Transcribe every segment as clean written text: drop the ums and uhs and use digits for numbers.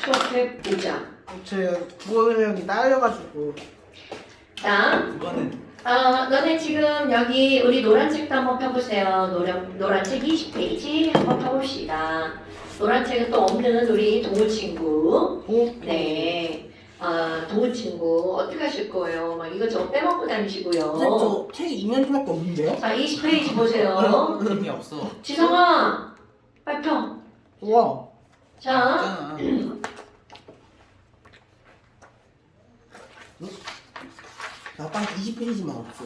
수업해 보자. 제가 국어 능력이 딸려가지고. 자, 이거는 너네 지금 여기 우리 노란 책도 한번 펴보세요. 노란 책 20페이지 한번 펴봅시다. 노란 책은 또 없는 우리 동우 친구. 네. 동우 친구 어떻게 하실 거예요? 막 이것저것 빼먹고 다니시고요. 저 책이 2년밖에 없는데요? 자, 20페이지 보세요. 재미없어. 지성아, 빨리 펴. 우와. 자, 있잖아. 나딱 20페이지만 없어.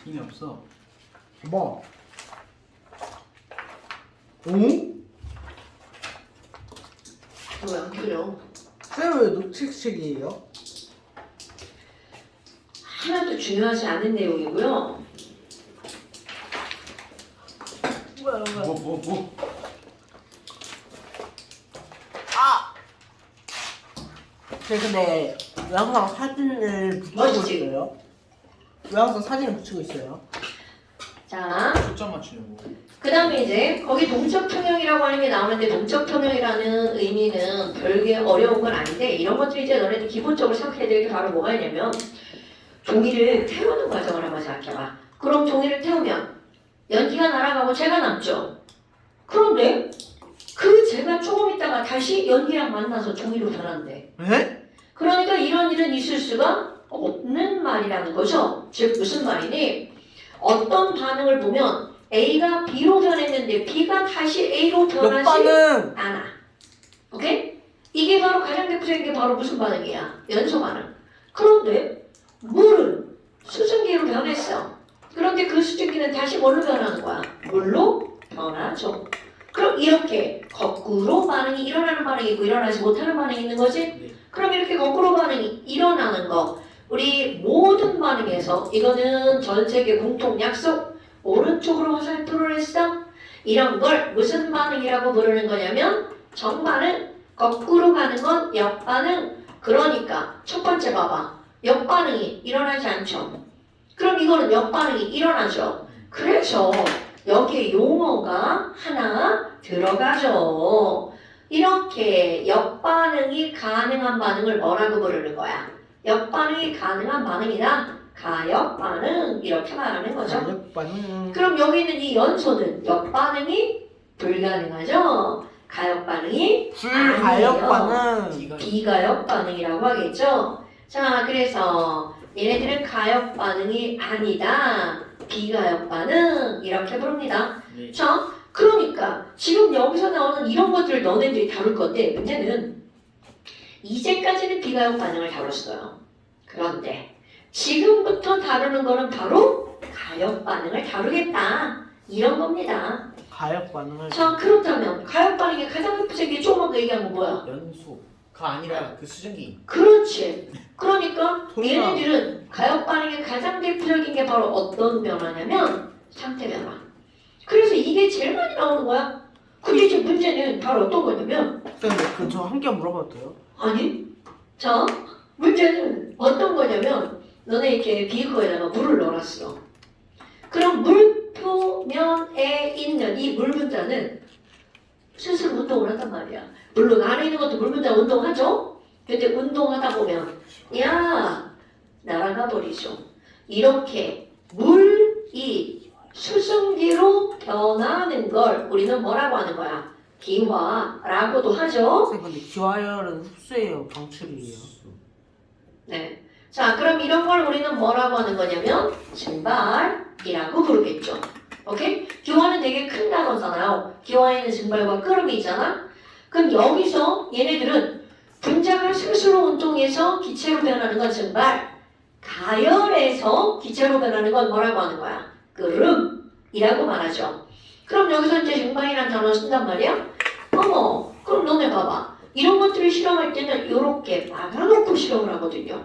재미없어. 뭐? 응? 왜안 펴려? 쌤 왜 녹색책이에요? 하나도 중요하지 않은 내용이고요. 뭐야 뭐. 아! 제가 근데 왜 항상 사진을 붙이고 멋있지? 있어요? 왜 항상 사진을 붙이고 있어요? 자, 초점 맞추려고. 그 다음에 이제 거기 동적 평형이라고 하는 게 나오는데 동적 평형이라는 의미는 별게 어려운 건 아닌데 이런 것들이 이제 너네들 기본적으로 생각해야 될 게 바로 뭐가 있냐면 종이를 태우는 과정을 한번 생각해봐. 그럼 종이를 태우면 연기가 날아가고 재가 남죠. 그런데 그 재가 조금 있다가 다시 연기랑 만나서 종이로 변한대. 에? 그러니까 이런 일은 있을 수가 없는 말이라는 거죠. 즉 무슨 말이니? 어떤 반응을 보면 A가 B로 변했는데 B가 다시 A로 변하지 옆반은 않아. 오케이? 이게 바로 가장 대표적인 게 바로 무슨 반응이야? 연소 반응. 그런데 물은 수증기로 변했어. 그런데 그 수증기는 다시 뭘로 변하는 거야? 물로 변하죠. 그럼 이렇게 거꾸로 반응이 일어나는 반응이 있고 일어나지 못하는 반응이 있는 거지? 네. 그럼 이렇게 거꾸로 반응이 일어나는 거 우리 모든 반응에서 이거는 전 세계 공통 약속 오른쪽으로 화살표를 했어? 이런 걸 무슨 반응이라고 부르는 거냐면 정반응 거꾸로 가는 건 역반응 그러니까 첫 번째 봐봐 역반응이 일어나지 않죠 그럼 이거는 역반응이 일어나죠 그래서 여기에 용어가 하나 들어가죠 이렇게 역반응이 가능한 반응을 뭐라고 부르는 거야? 역반응이 가능한 반응이다. 가역반응 이렇게 말하는 거죠. 옆반은 그럼 여기 있는 이 연소는 역반응이 불가능하죠. 가역반응이 불가역반은 비가역반응이라고 하겠죠. 자, 그래서 얘네들은 가역반응이 아니다. 비가역반응 이렇게 부릅니다. 네. 자, 그러니까 지금 여기서 나오는 이런 것들을 너네들이 다룰 건데 문제는 이제까지는 비가역 반응을 다뤘어요. 그런데 지금부터 다루는 거는 바로 가역 반응을 다루겠다. 이런 겁니다. 가역반응을 자, 그렇다면 가역 반응의 가장 대표적인 조금 아까 얘기한 건 뭐야? 연소가 아니라 그 수증기. 그렇지. 그러니까 동의가. 얘네들은 가역 반응의 가장 대표적인 게 바로 어떤 변화냐면 상태 변화. 그래서 이게 제일 많이 나오는 거야. 근데 이제 문제는 바로 어떤 거냐면 쌤, 그저 한 개 물어봐도 돼요? 아니, 자, 문제는 어떤 거냐면 너네 이렇게 비커에다가 물을 넣어놨어. 그럼 물 표면에 있는 이 물 분자는 스스로 운동을 한단 말이야. 물론 안에 있는 것도 물 분자 운동하죠? 근데 운동하다 보면 야, 날아가 버리죠. 이렇게 물이 수증기로 변하는 걸 우리는 뭐라고 하는 거야? 기화라고도 하죠. 쌤, 근데 기화열은 흡수예요, 방출이에요? 네. 자, 그럼 이런 걸 우리는 뭐라고 하는 거냐면 증발이라고 부르겠죠. 오케이? 기화는 되게 큰 단어잖아요. 기화에는 증발과 끓음이 있잖아. 그럼 여기서 얘네들은 분자가 스스로 운동해서 기체로 변하는 건 증발, 가열해서 기체로 변하는 건 뭐라고 하는 거야? 끓음이라고 말하죠. 그럼 여기서 이제 증발이라는 단어 쓴단 말이야? 어머, 그럼 너네 봐봐. 이런 것들을 실험할 때는 이렇게 막아놓고 실험을 하거든요.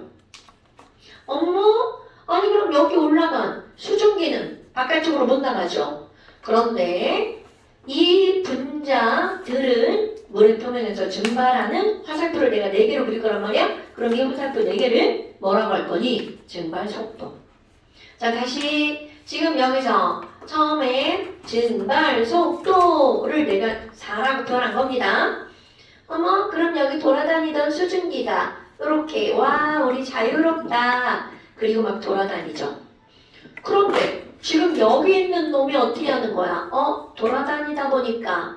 어머, 아니 그럼 여기 올라간 수증기는 바깥쪽으로 못 나가죠. 그런데 이 분자들은 물의 표면에서 증발하는 화살표를 내가 4개로 그릴 거란 말이야. 그럼 이 화살표 4개를 뭐라고 할 거니? 증발 속도. 자, 다시 지금 여기서 처음에 증발 속도를 내가 4라고 표현한 겁니다. 어머, 그럼 여기 돌아다니던 수증기가 이렇게 와, 우리 자유롭다. 그리고 막 돌아다니죠. 그런데 지금 여기 있는 놈이 어떻게 하는 거야? 돌아다니다 보니까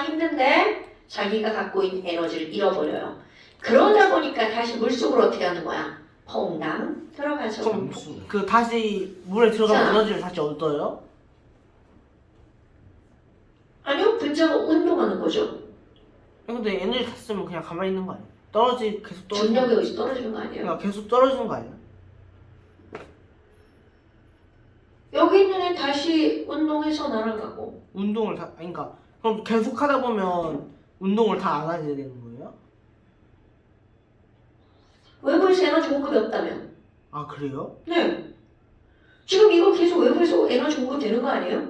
힘든데 자기가 갖고 있는 에너지를 잃어버려요. 그러다 보니까 다시 물속으로 어떻게 하는 거야? 퐁당 들어가죠. 그럼 그 다시 물에 들어가면 자. 에너지를 다시 얻어요? 아니요, 분자가 운동하는 거죠. 근데 에너지 다 쓰면 그냥 가만히 있는 거 아니에요? 계속 떨어지는 중력에 거 의해서 떨어지는 거 아니에요? 그러니까 계속 떨어지는 거 아니에요? 여기 있는 애 다시 운동해서 날아가고. 운동을 다 그러니까 그럼 계속 하다 보면 운동을 다 안 하게 되는 거예요? 외부에서 에너지 공급이 없다면. 아 그래요? 네. 지금 이거 계속 외부에서 에너지 공급 되는 거 아니에요?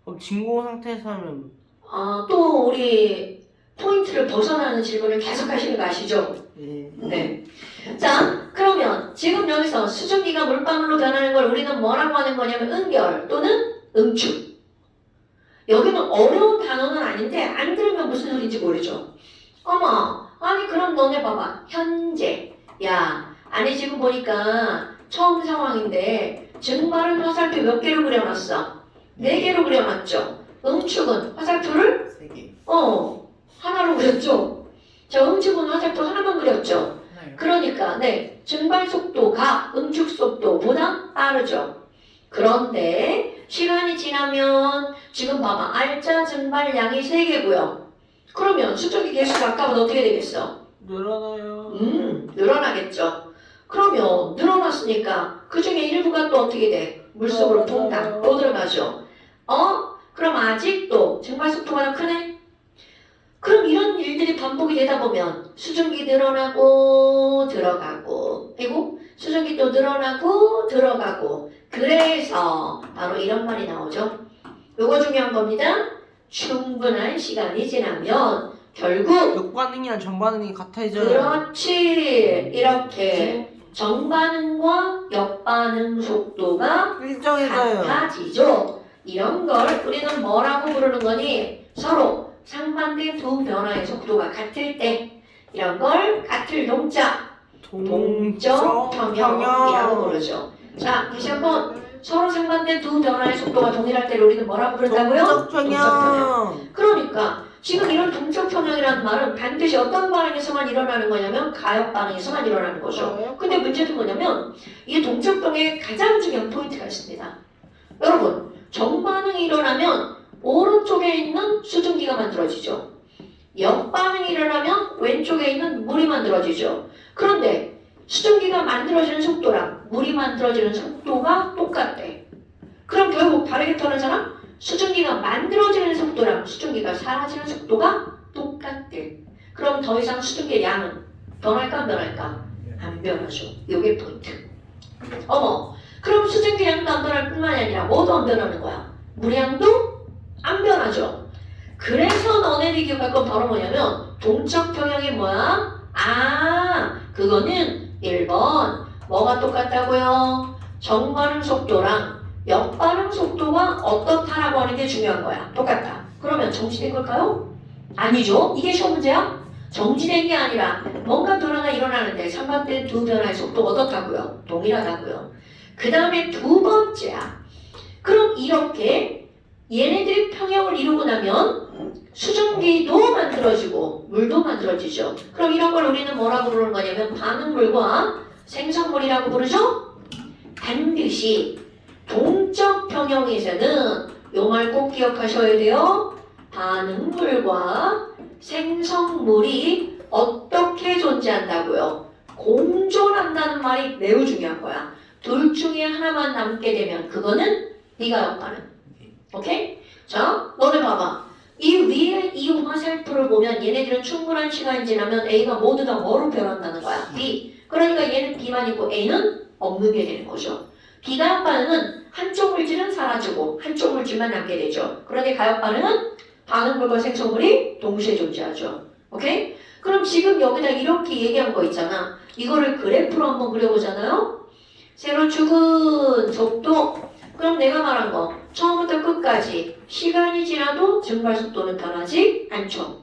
그럼 진공 상태에서 하면 또 우리 포인트를 벗어나는 질문을 계속 하시는 거 아시죠? 예. 네. 자, 그러면 지금 여기서 수증기가 물방울로 변하는 걸 우리는 뭐라고 하는 거냐면 응결 또는 응축. 여기는 어려운 단어는 아닌데 안 들으면 무슨 소리인지 모르죠. 어머, 아니 그럼 너네 봐봐. 현재. 야, 아니 지금 보니까 처음 상황인데 증발은 화살표 몇 개로 그려놨어? 4개로 그려놨죠. 응축은 화살표를 3개. 하나로 그렸죠. 자, 응축은 화살표 하나만 그렸죠. 하나요? 그러니까 네, 증발 속도가 응축 속도보다 빠르죠. 그런데 시간이 지나면 지금 봐봐. 알짜 증발량이 3개고요. 그러면 수증기 개수가 아까보다 어떻게 되겠어? 늘어나요. 늘어나겠죠. 그러면 늘어났으니까 그 중에 일부가 또 어떻게 돼? 물속으로 퐁당 또 들어가죠. 그럼 아직도 증발 속도가 크네? 그럼 이런 일들이 반복이 되다 보면 수증기 늘어나고 들어가고 그리고 수증기 또 늘어나고 들어가고 그래서 바로 이런 말이 나오죠. 요거 중요한 겁니다. 충분한 시간이 지나면 결국 역반응이랑 정반응이 같아져요. 그렇지 이렇게 정반응과 역반응 속도가 일정해져요. 같아지죠. 이런 걸 우리는 뭐라고 부르는 거니? 서로 상반된 두 변화의 속도가 같을 때 이런 걸 같을 동작 동적 평형이라고 부르죠. 자, 다시 한번 서로 상반된 두 변화의 속도가 동일할 때를 우리는 뭐라고 부른다고요? 동적 평형. 그러니까 지금 이런 동적 평형이라는 말은 반드시 어떤 반응에서만 일어나는 거냐면 가역 반응에서만 일어나는 거죠. 근데 문제는 뭐냐면 이 동적 평형에 가장 중요한 포인트가 있습니다. 여러분, 정반응이 일어나면 오른쪽에 있는 수증기가 만들어지죠. 역반응이 일어나면 왼쪽에 있는 물이 만들어지죠. 그런데 수증기가 만들어지는 속도랑 물이 만들어지는 속도가 똑같대. 그럼 결국 다르게 표현하잖아? 수증기가 만들어지는 속도랑 수증기가 사라지는 속도가 똑같대. 그럼 더 이상 수증기의 양은 변할까 안 변할까? 안 변하죠. 이게 포인트. 어머, 그럼 수증기 양도 안 변할 뿐만이 아니라 뭐도 안 변하는 거야? 물양도 안 변하죠. 그래서 너네들이 기억할 건 바로 뭐냐면 동적 평형이 뭐야? 그거는 1번 뭐가 똑같다고요? 정반응 속도랑 역반응 속도가 어떻다라고 하는 게 중요한 거야. 똑같다. 그러면 정지된 걸까요? 아니죠. 이게 시험 문제야? 정지된 게 아니라 뭔가 변화가 일어나는데 상반된 두 변화의 속도가 어떻다고요? 동일하다고요. 그 다음에 두 번째야. 그럼 이렇게 얘네들이 평형을 이루고 나면 수증기도 만들어지고 물도 만들어지죠. 그럼 이런 걸 우리는 뭐라고 부르는 거냐면 반응물과 생성물이라고 부르죠? 반드시 동적 평형에서는 요 말 꼭 기억하셔야 돼요. 반응물과 생성물이 어떻게 존재한다고요? 공존한다는 말이 매우 중요한 거야. 둘 중에 하나만 남게 되면 그거는 네가 역반응. 오케이? 자, 너네 봐봐. 이 위에 이 화살표를 보면 얘네들은 충분한 시간이 지나면 A가 모두 다 뭐로 변한다는 거야? B. 그러니까 얘는 B만 있고 A는 없는 게 되는 거죠. 비가역 반응은 한쪽 물질은 사라지고 한쪽 물질만 남게 되죠. 그런데 가역 반응은 반응물과 생성물이 동시에 존재하죠. 오케이? 그럼 지금 여기다 이렇게 얘기한 거 있잖아. 이거를 그래프로 한번 그려보잖아요. 세로축은 속도. 그럼 내가 말한 거 처음부터 끝까지 시간이 지나도 증발 속도는 변하지 않죠.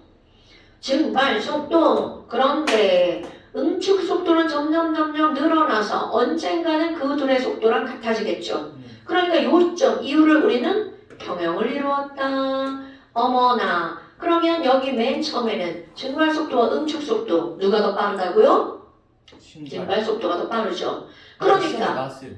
증발 속도. 그런데 응축 속도는 점점 늘어나서 언젠가는 그 둘의 속도랑 같아지겠죠. 그러니까 요점 이유를 우리는 평형을 이루었다. 어머나. 그러면 여기 맨 처음에는 증발 속도와 응축 속도 누가 더 빠르다고요? 증발 속도가 더 빠르죠. 그러니까 나왔어요.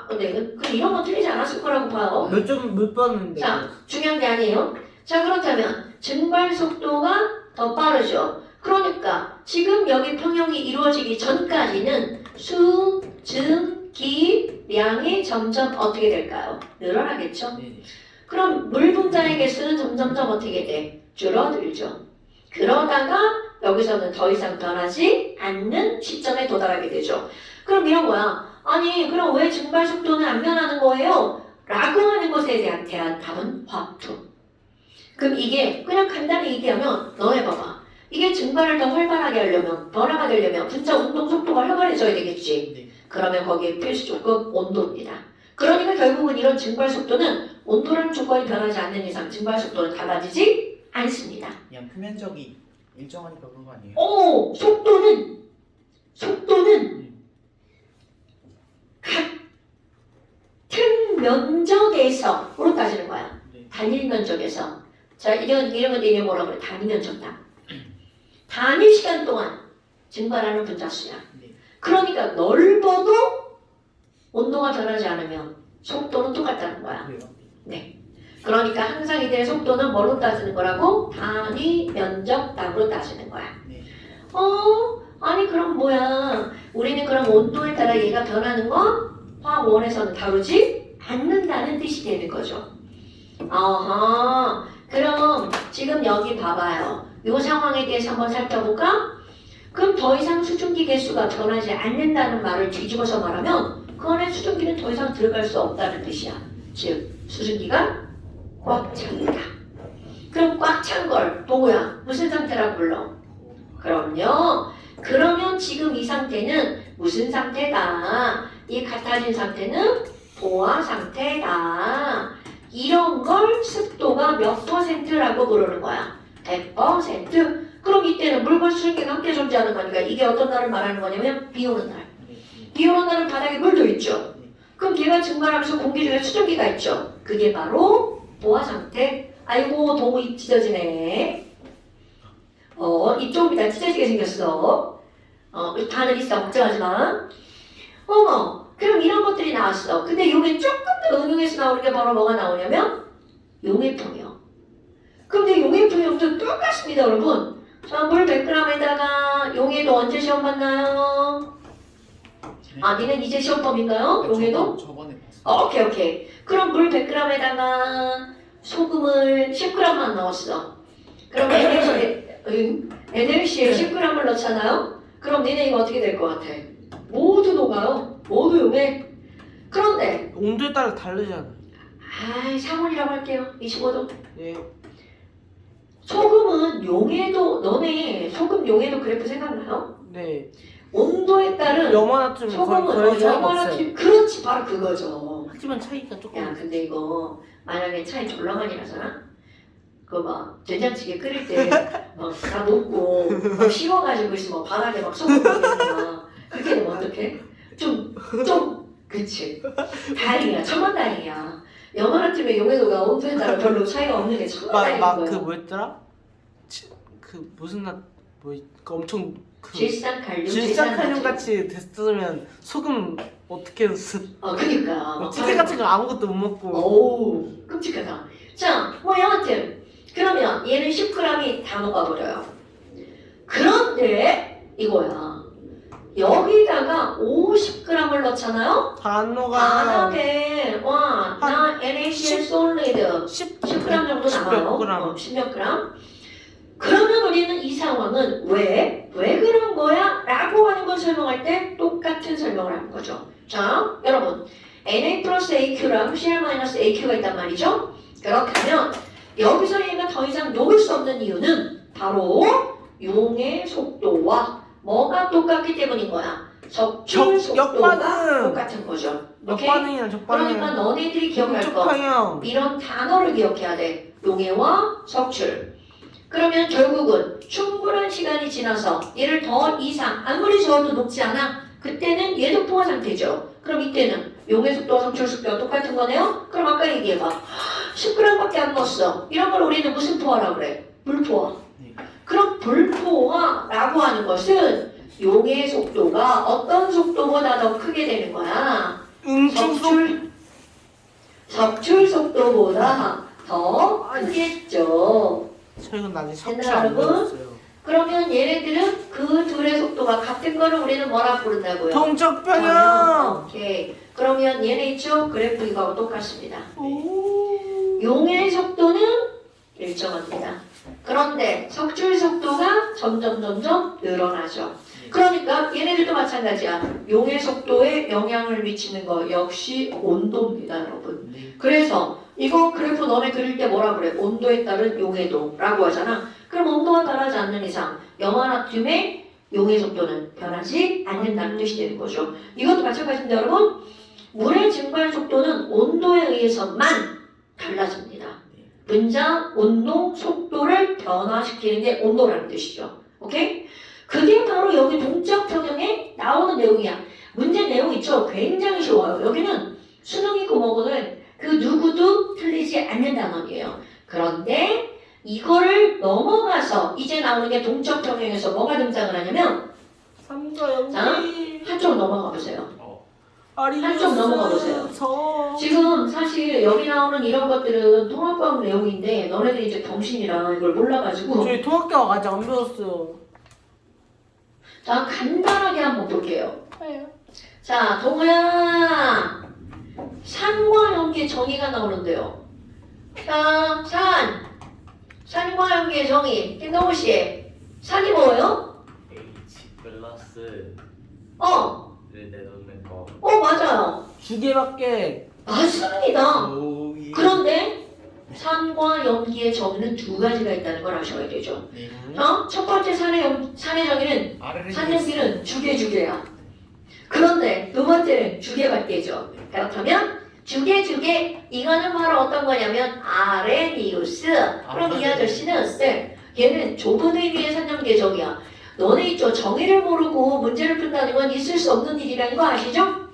근데 그 이런 거 틀리지 않았을 거라고 봐요. 몇 번인데. 자, 중요한 게 아니에요. 자, 그렇다면 증발 속도가 더 빠르죠. 그러니까 지금 여기 평형이 이루어지기 전까지는 수, 증, 기, 량이 점점 어떻게 될까요? 늘어나겠죠. 네네. 그럼 물 분자의 개수는 점점 어떻게 돼? 줄어들죠. 그러다가 여기서는 더 이상 변하지 않는 시점에 도달하게 되죠. 그럼 이런 거야. 아니 그럼 왜 증발 속도는 안 변하는 거예요? 라고 하는 것에 대한 답은 화투. 그럼 이게 그냥 간단히 얘기하면 너네 봐봐. 이게 증발을 더 활발하게 하려면 변화가 되려면 분자 운동 속도가 활발해져야 되겠지. 네. 그러면 거기에 필수 조건 온도입니다. 그러니까 결국은 이런 증발 속도는 온도라는 조건이 변하지 않는 이상 증발 속도는 달라지지 않습니다. 그냥 표면적이 일정하니까 그런 거 아니에요? 속도는 같은 면적에서로 따지는 거야. 네. 단일 면적에서. 자, 이런 건데 뭐라고 그래? 단위 면적다. 단위 시간 동안 증발하는 분자수야. 네. 그러니까 넓어도 온도가 변하지 않으면 속도는 똑같다는 거야. 그래요? 그러니까 항상 이들의 속도는 뭘로 따지는 거라고? 단위 면적 답으로 따지는 거야. 네. 아니 그럼 뭐야? 우리는 그럼 온도에 따라 얘가 변하는 거 화학원에서는 다루지 않는다는 뜻이 되는 거죠. 그럼 지금 여기 봐봐요. 이 상황에 대해서 한번 살펴볼까? 그럼 더 이상 수증기 개수가 변하지 않는다는 말을 뒤집어서 말하면 그 안에 수증기는 더 이상 들어갈 수 없다는 뜻이야. 즉 수증기가 꽉 찹니다. 그럼 꽉 찬 걸 뭐야? 무슨 상태라고 불러? 그럼요. 그러면 지금 이 상태는 무슨 상태다? 이 같아진 상태는 보아 상태다. 이런 걸 습도가 몇 %라고 부르는 거야? 100%. 그럼 이때는 물과 수증기가 함께 존재하는 거니까 이게 어떤 날을 말하는 거냐면 비 오는 날. 비 오는 날은 바닥에 물도 있죠. 그럼 걔가 증발하면서 공기 중에 수증기가 있죠. 그게 바로 보아 상태. 아이고 도무 찢어지네. 이쪽이 다 찢어지게 생겼어. 바늘 있어. 걱정하지 마. 그럼 이런 것들이 나왔어. 근데 요게 조금 더 응용해서 나오는 게 바로 뭐가 나오냐면 용해풍이요. 근데 용해풍이도 똑같습니다, 여러분. 자, 물 100g에다가 용해도 언제 시험 봤나요? 니는 이제 시험범인가요? 용해도? 저번에 봤어요. 오케이. 그럼 물 100g에다가 소금을 10g만 넣었어. 그럼 NaCl에 10g을 넣잖아요? 그럼 니네 이거 어떻게 될 것 같아? 모두 녹아요. 모두 용해. 그런데 온도에 따라 다르잖아. 상온이라고 할게요. 25도. 네. 소금은 용해도 너네 소금 용해도 그래프 생각나요? 네. 온도에 따른 염화나트륨이 거의 차이가 없어요. 염화나트륨 그렇지 바로 그거죠. 하지만 차이가 조금. 야 근데 이거 만약에 차이 졸라 많이 나잖아? 그거 막 된장찌개 끓일 때 막 다 녹고 막 식어가지고 있으면 바닥에 막 소금 뿌리고 그렇게 되면 어떡해? 좀 그치 다행이야 천만다행이야. 염화나트륨의 용해도가 온도에 따라 별로 차이가 없는 게 천만다행인 거야. 그 뭐였더라? 그 무슨 그 엄청 질산칼륨 질산칼륨 같이 됐으면 소금 어떻게 그니까 찌개 같은 거 아무것도 못 먹고. 오우 끔찍하다. 자, 여하튼 그러면 얘는 10g이 다 녹아버려요. 그런데 이거야. 여기다가 50g을 넣잖아요? 단호가 바닥에 나 NaCl 솔리드 10g 정도 남아요. 10몇 g. 그러면 우리는 이 상황은 왜 그런 거야? 라고 하는 걸 설명할 때 똑같은 설명을 하는 거죠. 자, 여러분 Na 플러스 AQ랑 Cl 마이너스 AQ가 있단 말이죠. 그렇다면 여기서 얘가 더 이상 녹을 수 없는 이유는 바로 용의 속도와 뭐가 똑같기 때문인 거야. 적출 속도가 역반응. 똑같은 거죠. 오케이? 역반응이야 적반응. 그러니까 너네들이 기억할 거 평형. 이런 단어를 기억해야 돼. 용해와 석출. 그러면 결국은 충분한 시간이 지나서 얘를 더 이상 아무리 저어도 녹지 않아. 그때는 얘도 포화 상태죠. 그럼 이때는 용의 속도와 성출 속도가 똑같은 거네요. 그럼 아까 얘기해봐. 10g밖에 안 넣었어. 이런 걸 우리는 무슨 포화라고 그래? 물포화. 네. 그럼 불포화라고 하는 것은 용의 속도가 어떤 속도보다 더 크게 되는 거야. 응축 속 적출 속도보다 더 크겠죠. 저희는 아직 됐나요, 섭취 안 여러분? 배웠어요. 그러면 얘네들은 그 둘의 속도가 같은 거를 우리는 뭐라 부른다고요? 동적 평형. 오케이. 그러면 얘네 있죠? 그래프 이거하고 똑같습니다. 오. 용의 속도는 일정합니다. 그런데 석출 속도가 점점 늘어나죠. 그러니까 얘네들도 마찬가지야. 용의 속도에 영향을 미치는 거 역시 온도입니다, 여러분. 네. 그래서 이거 그래프 너네 그릴 때 뭐라 그래? 온도에 따른 용해도라고 하잖아. 그럼 온도가 변하지 않는 이상 염화나트륨의 용의 속도는 변하지 않는다는 뜻이 되는 거죠. 이것도 마찬가지인데 여러분, 물의 증발 속도는 온도에 의해서만 달라집니다. 분자, 온도, 속도를 변화시키는 게 온도라는 뜻이죠. 오케이? 그게 바로 여기 동적 평형에 나오는 내용이야. 문제 내용 있죠? 굉장히 쉬워요. 여기는 수능이고 뭐고는 그 누구도 틀리지 않는 단원이에요. 그런데 이거를 넘어가서 이제 나오는 게 동적 평형에서 뭐가 등장을 하냐면 삼과 자, 연기. 한쪽 넘어가 보세요. 한쪽 넘어가 보세요. 저. 지금 사실 여기 나오는 이런 것들은 통합과학 내용인데 너네들이 이제 병신이라 이걸 몰라가지고 저희 통합교육 아직 안 배웠어요. 자, 간단하게 한번 볼게요. 왜요? 자, 동호야. 산과 연기의 정의가 나오는데요. 자, 산과 연기의 정의. 김동호 씨. 산이 뭐예요? H 플러스를 어, 내놓는 거. 맞아요. 두 개밖에. 맞습니다. 오, 예. 그런데 산과 연기의 정의는 두 가지가 있다는 걸 아셔야 되죠. 네. 첫 번째 산의 정의는 아래를 산연기는 주계야. 그런데 두 번째는 주계밖에죠. 그렇다면 주계 이거는 바로 어떤 거냐면 아레니우스. 그럼 이 아저씨는 얘는 좁은 의미의 산연기의 정의야. 너네 있죠? 정의를 모르고 문제를 푼다는 건 있을 수 없는 일이라는 거 아시죠?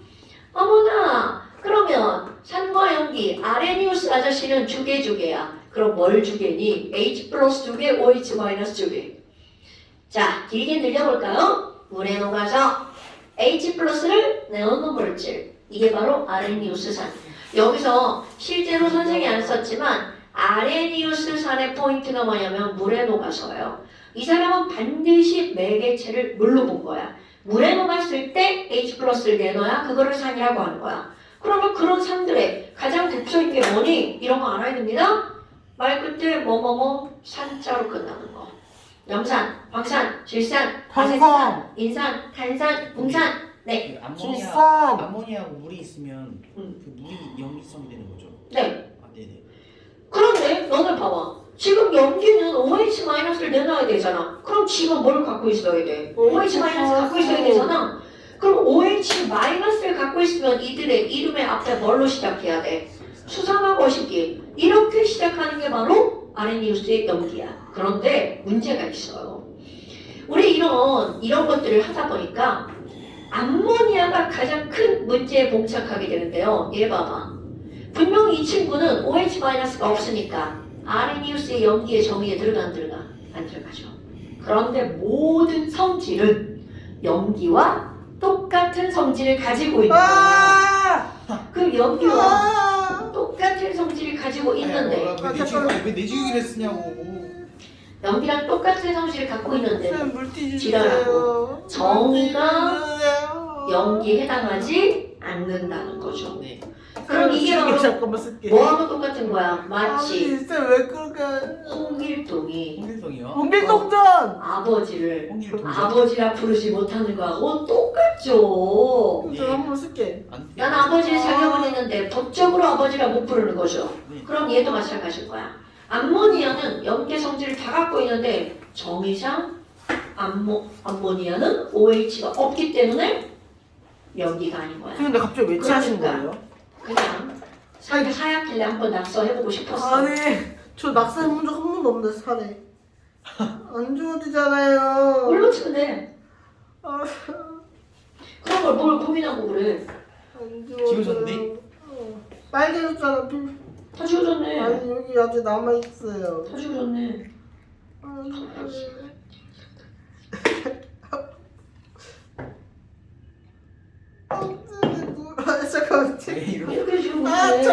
어머나, 그러면 산과 연기 아레니우스 아저씨는 주계야. 그럼 뭘 주계니? H 플러스 주계, OH 마이너스 주계. 자, 길게 늘려볼까요? 물에 녹아서 H 플러스를 내놓는 물질. 이게 바로 아레니우스산. 여기서 실제로 선생이 안 썼지만 아레니우스산의 포인트가 뭐냐면 물에 녹아서요. 이 사람은 반드시 매개체를 물로 본 거야. 물에 녹았을 때 H 플러스를 내놔야 그거를 산이라고 하는 거야. 그러면 그런 산들의 가장 대표적인 게 뭐니? 이런 거 알아야 됩니다. 말 끝에 산자로 끝나는 거. 염산, 광산, 질산, 탄산. 인산, 탄산, 붕산. 네. 그 암모니아, 질산. 암모니아하고 물이 있으면 음. 그 물이 염기성이 되는 거죠. 네. 아, 네네. 그런데 너는 봐봐. 지금 염기는 OH-를 내놔야 되잖아. 그럼 지가 뭘 갖고 있어야 돼? OH- 갖고 있어야 되잖아. 그럼 OH-를 갖고 있으면 이들의 이름의 앞에 뭘로 시작해야 돼? 수상하고 어식기. 이렇게 시작하는 게 바로 아레니우스의 염기야. 그런데 문제가 있어요. 우리 이런 것들을 하다 보니까 암모니아가 가장 큰 문제에 봉착하게 되는데요. 얘 봐봐. 분명히 이 친구는 OH-가 없으니까 아레니우스의 염기의 정의에 들어가 안 들어가죠. 그런데 모든 성질은 염기와 똑같은 성질을 가지고 있는 거야. 그 염기와 똑같은 성질을 가지고 있는데 왜 내주기를 쓰냐고. 염기랑 똑같은 성질을 갖고 있는데 물티 지랄하고 주세요. 정의가 주세요. 염기에 해당하지 않는다는 거죠. 네. 그럼 이게 바로 잠깐만 쓸게. 뭐하고 똑같은 거야? 마치 진짜 왜 그렇게? 홍길동이 홍길동이요? 홍길동전. 아버지를 홍길동. 아버지라 부르지 못하는 거하고 똑같죠. 예. 저 한번 쓸게. 난 아버지를 자격은 있는데 법적으로 아버지라 못 부르는 거죠. 네. 그럼 얘도 마찬가지일 거야. 암모니아는 염계 성질을 다 갖고 있는데 정의상 암모니아는 OH가 없기 때문에 염기가 아닌 거야. 근데 갑자기 왜 취하신 그러니까. 거예요? 그냥 살이 하얗길래 한번 낙서해보고 싶었어. 아니, 저 낙서해본 적 한 번도 없는데 살에. 안 주어지잖아요. 뭘로 치면 돼? 아, 그런 걸 뭘 고민하고 그래? 안 주어져. 지워졌네? 빨개졌잖아. 다 지워졌네. 아니 여기 아직 남아 있어요. 다 지워졌네. 잠깐만. 왜 이러고 이렇게 지우면 아, 돼.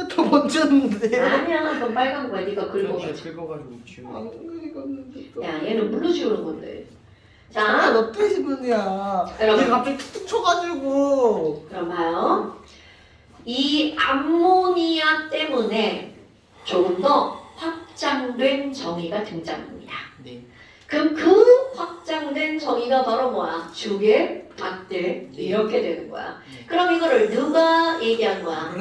더 먼저였는데. 아니야, 그건 빨간 거야. 네가 그럼 긁어. 네가 긁어가지고 지우고 안 긁었는데 또. 야, 얘는 물로 지우는 건데. 아, 자, 너 때시분이야. 여러분. 얘 갑자기 툭툭 쳐가지고. 그럼 봐요. 이 암모니아 때문에 조금 더 확장된 정의가 등장합니다. 네. 그럼 그 확장된 정의가 바로 뭐야? 주계, 박대 이렇게 되는 거야. 네. 그럼 이거를 누가 얘기한 거야?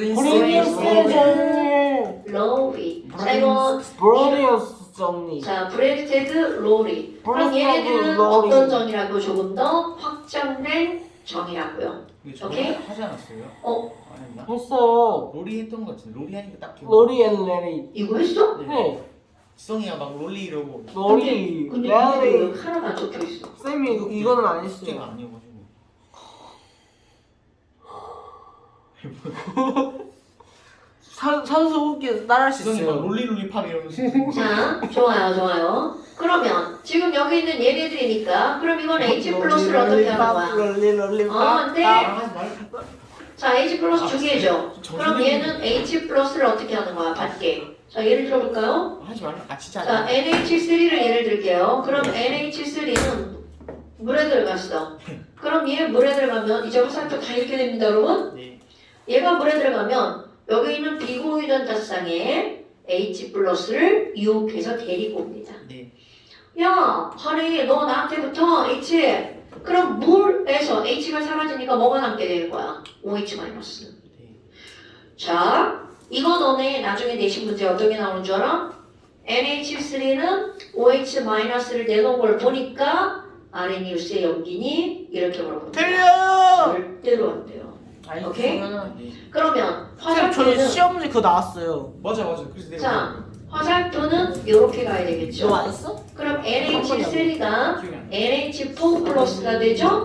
로리. 자, 이거 브로니어스 정리. 자, 브레스테드 로리. 그럼 브레스테드 얘네들은 로리. 어떤 정의라고? 조금 더 확장된 정의라고요. 이거 오케이? 저번에 하지 않았어요? 어, 안 했나? 했어. 롤리 했던 것 같은데 롤리 하니까 딱 기억. 로리 앤 레리. 이거 했어? 네. 지성이가 막 롤리 이러고 로리. 근데 레리. 이거 하나가 안 적혀 있어. 쌤이 이거는 안 숙제가 했어요. 아니어가지고. 산수 호흡기 따라할 수 지성이 막 있어요. 롤리 팝 이러면서. 자, 좋아요, 좋아요. 그러면 지금 여기 있는 얘네들이니까 그럼 이건 H 플러스를 어떻게 하는 거야? 롤리 네. 하지 말. 자, H 플러스 두 개죠. 정신이 그럼 얘는 H 플러스를 어떻게 하는 거야? 받게. 자, 예를 들어볼까요? 하지 말라. 아 진짜. 자, NH3를 예를 들게요. 그럼 NH3는 물에 들어갔어. 그럼 얘 물에 들어가면 이제 화살표 다 이렇게 됩니다, 여러분. 네. 얘가 물에 들어가면 여기 있는 비공유전자쌍에 H 플러스를 유혹해서 데리고 옵니다. 네. 야, 하리, 너 나한테부터 H. 그럼 물에서 H가 사라지니까 뭐가 남게 되는 거야? OH 마이너스. 네. 자, 이거 너네 나중에 내신 문제 어떻게 나오는 줄 알아? NH3는 OH 마이너스를 내놓은 걸 보니까 아레니우스의 염기니 이렇게 물어본다. 틀려요. 절대로 안 돼요. 오케이? 네. 그러면 쌤, 저는 화살표는 시험 문제 그거 나왔어요. 맞아. 그래서 내가. 자, 화살표는 이렇게 가야 너 되겠죠. 맞았어? 그럼 NH3가 기억이 안 나. NH4 플러스가 되죠?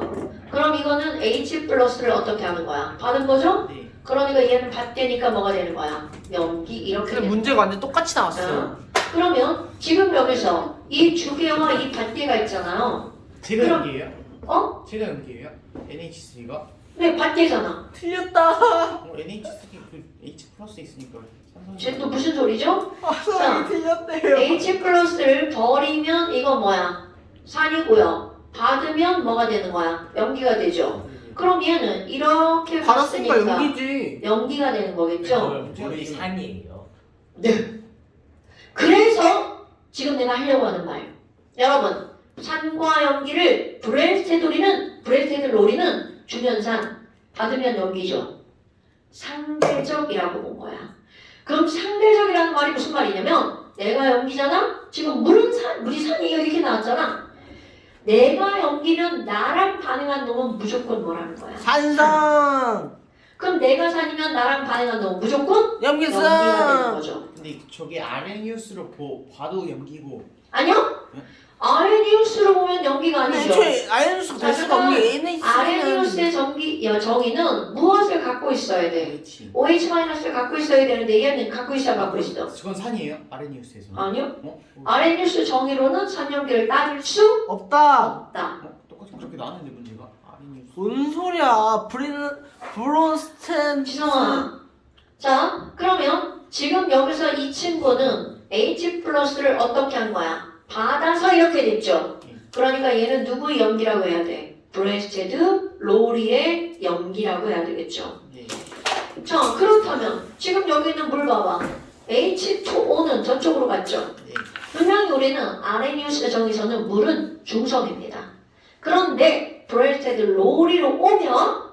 그럼 이거는 H 플러스를 어떻게 하는 거야? 받은 거죠? 네. 그러니까 얘는 받되니까 뭐가 되는 거야? 염기 이렇게 근데 되는 문제가 완전 똑같이 나왔어요. 그러면 지금 여기서 이 주계와 이 받계가 있잖아요. 제가 그럼- 연기예요? 어? 제가 연기예요? NH3가? 네, 받계잖아. 틀렸다. NH3 그 H 플러스 있으니까. 쟤 또 무슨 소리죠? 아, 자, 틀렸대요. H 플러스를 버리면 이거 뭐야? 산이고요. 받으면 뭐가 되는 거야? 염기가 되죠. 그럼 얘는 이렇게 받았으니까 갔으니까 연기지. 염기가 되는 거겠죠? 물이 산이에요. 네. 그래서 지금 내가 하려고 하는 말. 여러분, 산과 염기를 브레스테드 로리는 주면 산, 받으면 염기죠. 상대적이라고 본 거야. 그럼 상대적이라는 말이 무슨 말이냐면 내가 염기잖아? 지금 물이 산이에요 이렇게 나왔잖아. 내가 염기면 나랑 반응한 놈은 무조건 뭐라는 거야? 산성. 그럼 내가 산이면 나랑 반응한 놈은 무조건 염기가 되는 염기성. 거죠. 근데 저게 아레니우스로 봐도 연기고. 아니요? 네? 아레니우스로 보면 염기가 아니죠. 애초에 아이언스 될 수가 없니? NHC는 아레니우스의 정의는 무엇을 갖고 있어야 돼? OH. OH-를 갖고 있어야 되는데 얘는 갖고 있어 갖고 있어? 그건 산이에요? 아레니우스에서. 아니요. 어? 아레니우스 정의로는 산염기를 따질 수 없다. 없다. 똑같이 그렇게 나왔는데 문제가 아레니우스. 뭔 소리야? 브론스텐. 지성아. 자, 그러면 지금 여기서 이 친구는 H 플러스를 어떻게 한 거야? 받아서 이렇게 됐죠. 그러니까 얘는 누구의 염기라고 해야 돼? 브레스테드 로리의 염기라고 해야 되겠죠. 네. 자, 그렇다면 지금 여기 있는 물 봐봐. H2O는 저쪽으로 갔죠. 네. 분명히 우리는 아레니우스의 정의서는 물은 중성입니다. 그런데 브레스테드 로리로 오면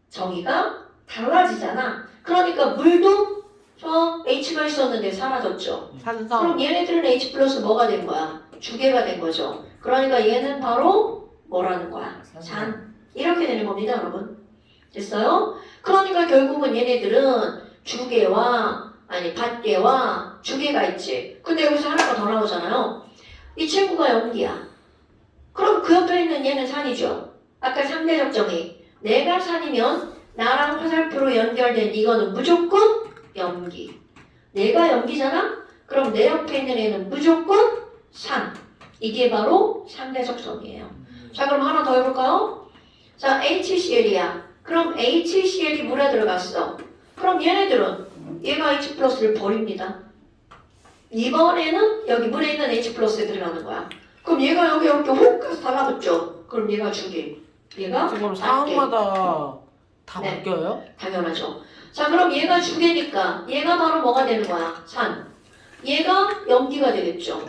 정의가 달라지잖아. 그러니까 물도 저 H가 있었는데 사라졌죠. 산성. 그럼 얘네들은 H 플러스 뭐가 된 거야? 주계가 된 거죠. 그러니까 얘는 바로 뭐라는 거야? 산. 이렇게 되는 겁니다, 여러분. 됐어요? 그러니까 결국은 얘네들은 주계와 받계와 주기가 있지. 근데 여기서 하나가 더 나오잖아요. 이 친구가 염기야. 그럼 그 옆에 있는 얘는 산이죠. 아까 상대적 정의. 내가 산이면 나랑 화살표로 연결된 이거는 무조건 염기. 내가 염기잖아? 그럼 내 옆에 있는 애는 무조건 산. 이게 바로 상대적 정의예요. 자, 그럼 하나 더 해볼까요? 자, HCl이야. 그럼 HCl이 물에 들어갔어. 그럼 얘네들은 얘가 H 플러스를 버립니다. 이번에는 여기 물에 있는 H 플러스에 들어가는 거야. 그럼 얘가 여기 이렇게 훅 가서 달라붙죠. 그럼 얘가 주기. 얘가 그럼 안개. 상황마다 다 네. 바뀌어요? 당연하죠. 자, 그럼 얘가 주개니까 얘가 바로 뭐가 되는 거야? 산. 얘가 염기가 되겠죠.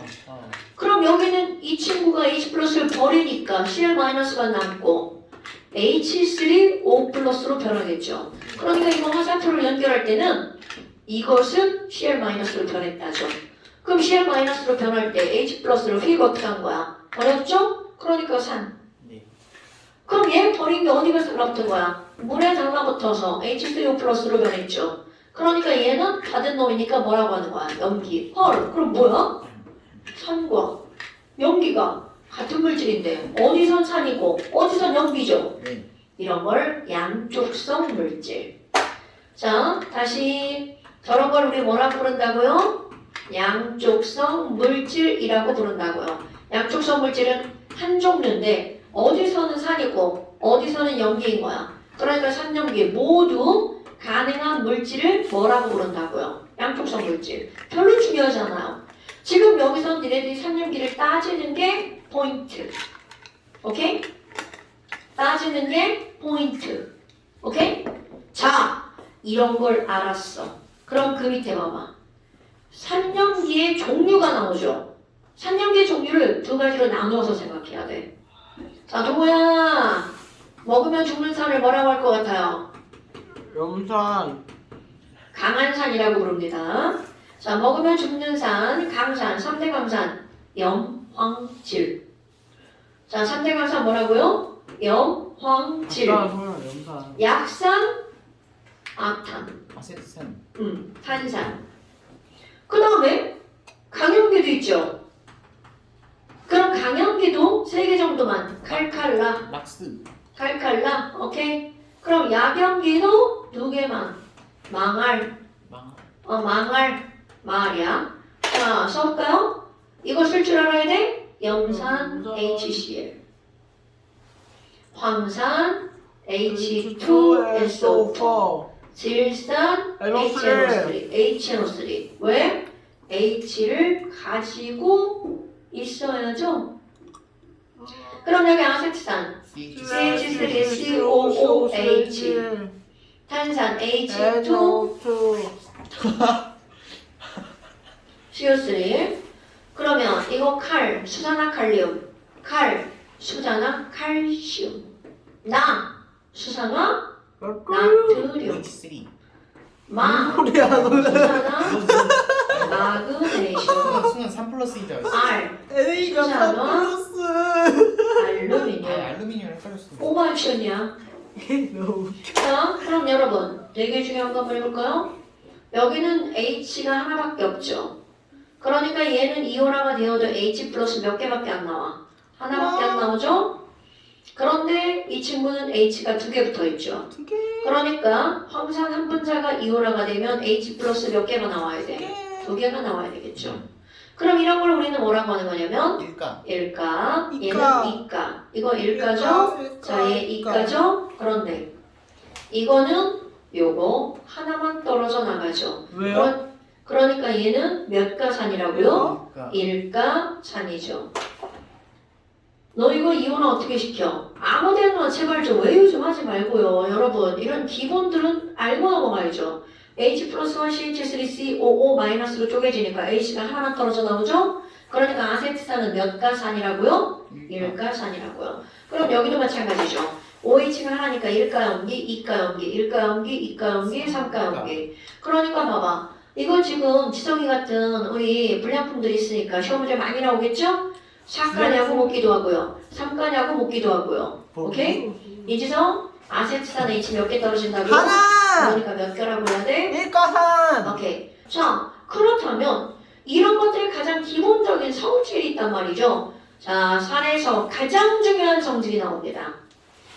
그럼 여기는 이 친구가 H 플러스를 버리니까 Cl 마이너스가 남고 H3O 플러스로 변하겠죠. 그러니까 이거 화살표를 연결할 때는 이것은 Cl 마이너스로 변했다죠. 그럼 Cl 마이너스로 변할 때 H 플러스로 휙 어떻게 한 거야? 버렸죠? 그러니까 산. 네. 그럼 얘 버린 게 어디가 달라붙은 거야? 물에 달라붙어서 H3O 플러스로 변했죠. 그러니까 얘는 받은 놈이니까 뭐라고 하는 거야? 염기. 헐, 그럼 뭐야? 산과 염기가 같은 물질인데 어디선 산이고 어디선 염기죠? 네. 이런 걸 양쪽성 물질. 자, 다시 저런 걸 우리 뭐라고 부른다고요? 양쪽성 물질이라고 부른다고요. 양쪽성 물질은 한 종류인데 어디서는 산이고 어디서는 염기인 거야. 그러니까 산염기 모두 가능한 물질을 뭐라고 부른다고요? 양쪽성 물질. 별로 중요하잖아요. 지금 여기서 니네들이 산염기를 따지는 게 포인트. 오케이? 따지는 게 포인트. 오케이? 자, 이런 걸 알았어. 그럼 그 밑에 봐봐. 산염기의 종류가 나오죠. 산염기의 종류를 두 가지로 나누어서 생각해야 돼. 자, 동호야. 먹으면 죽는 산을 뭐라고 할 것 같아요? 염산. 강한 산이라고 부릅니다. 자, 먹으면 죽는 산, 강산, 3대 강산, 염, 황, 질. 자, 3대 강산 뭐라고요? 염, 황, 질. 염산. 약산, 악탄, 아세트산. 탄산. 그 다음에 강염기도 있죠. 그럼 강염기도 3개 정도만. 칼칼라, 락스. 칼칼라, 오케이? 그럼 약염기도 2개만. 망할, 망할, 말이야. 자, 써볼까요? 이거 쓸 줄 알아야 돼? 염산 HCl, 황산 H2SO4, 질산 HNO3. HNO3. 왜? H를 가지고 있어야죠. 그럼 여기 아세트산 CH3COOH, 탄산 H2 CO3. 그러면 이거 칼, 수산화 칼륨, 칼, 수산화 칼슘, 나, 수산화 나트륨, H3. 마, 소리야, 수산화 마그네슘, 순간 3 플러스인 줄 알았어. R, A가 수산화 3플러스. 알루미늄. 알루미늄 헷갈렸어. 오버액션이야. 너무 자, 그럼 여러분 되게 중요한 거 한번 해볼까요? 여기는 H가 하나밖에 없죠. 그러니까 얘는 이온화가 되어도 H 플러스 몇 개밖에 안 나와? 하나밖에 안 나오죠? 그런데 이 친구는 H가 2개 붙어 있죠. 2개. 그러니까 황산 한 분자가 이온화가 되면 H 플러스 몇 개가 나와야 돼? 2개가 나와야 되겠죠. 그럼 이런 걸 우리는 뭐라고 하는 거냐면 일가. 일가, 얘는 이가. 이가. 이거 일가죠? 자, 얘 이가죠? 그런데 이거는 요거 하나만 떨어져 나가죠. 왜요? 그러니까 얘는 몇 가산이라고요? 일가. 일가산이죠. 너 이거 이온화 어떻게 시켜? 아무 데나 제발 좀 외우 좀 하지 말고요. 여러분 이런 기본들은 알고 넘어가야죠. H 플러스와 CH3COO 마이너스로 쪼개지니까 H가 하나만 떨어져 나오죠? 그러니까 아세트산은 몇 가산이라고요? 일가산이라고요. 그럼 여기도 마찬가지죠. OH가 하나니까 일가염기, 이가염기, 일가염기, 이가염기, 삼가염기. 그러니까 봐봐. 이거 지금 지성이 같은 우리 불량품들이 있으니까 시험 문제 많이 나오겠죠? 4가냐고 묻기도 하고요. 3가냐고 묻기도 하고요. 오케이? 이지성, 아세트산 H 몇 개 떨어진다고요? 하나. 그러니까 몇 개라고 해야 돼? 일가산. 오케이. 자, 그렇다면 이런 것들이 가장 기본적인 성질이 있단 말이죠. 자, 산에서 가장 중요한 성질이 나옵니다.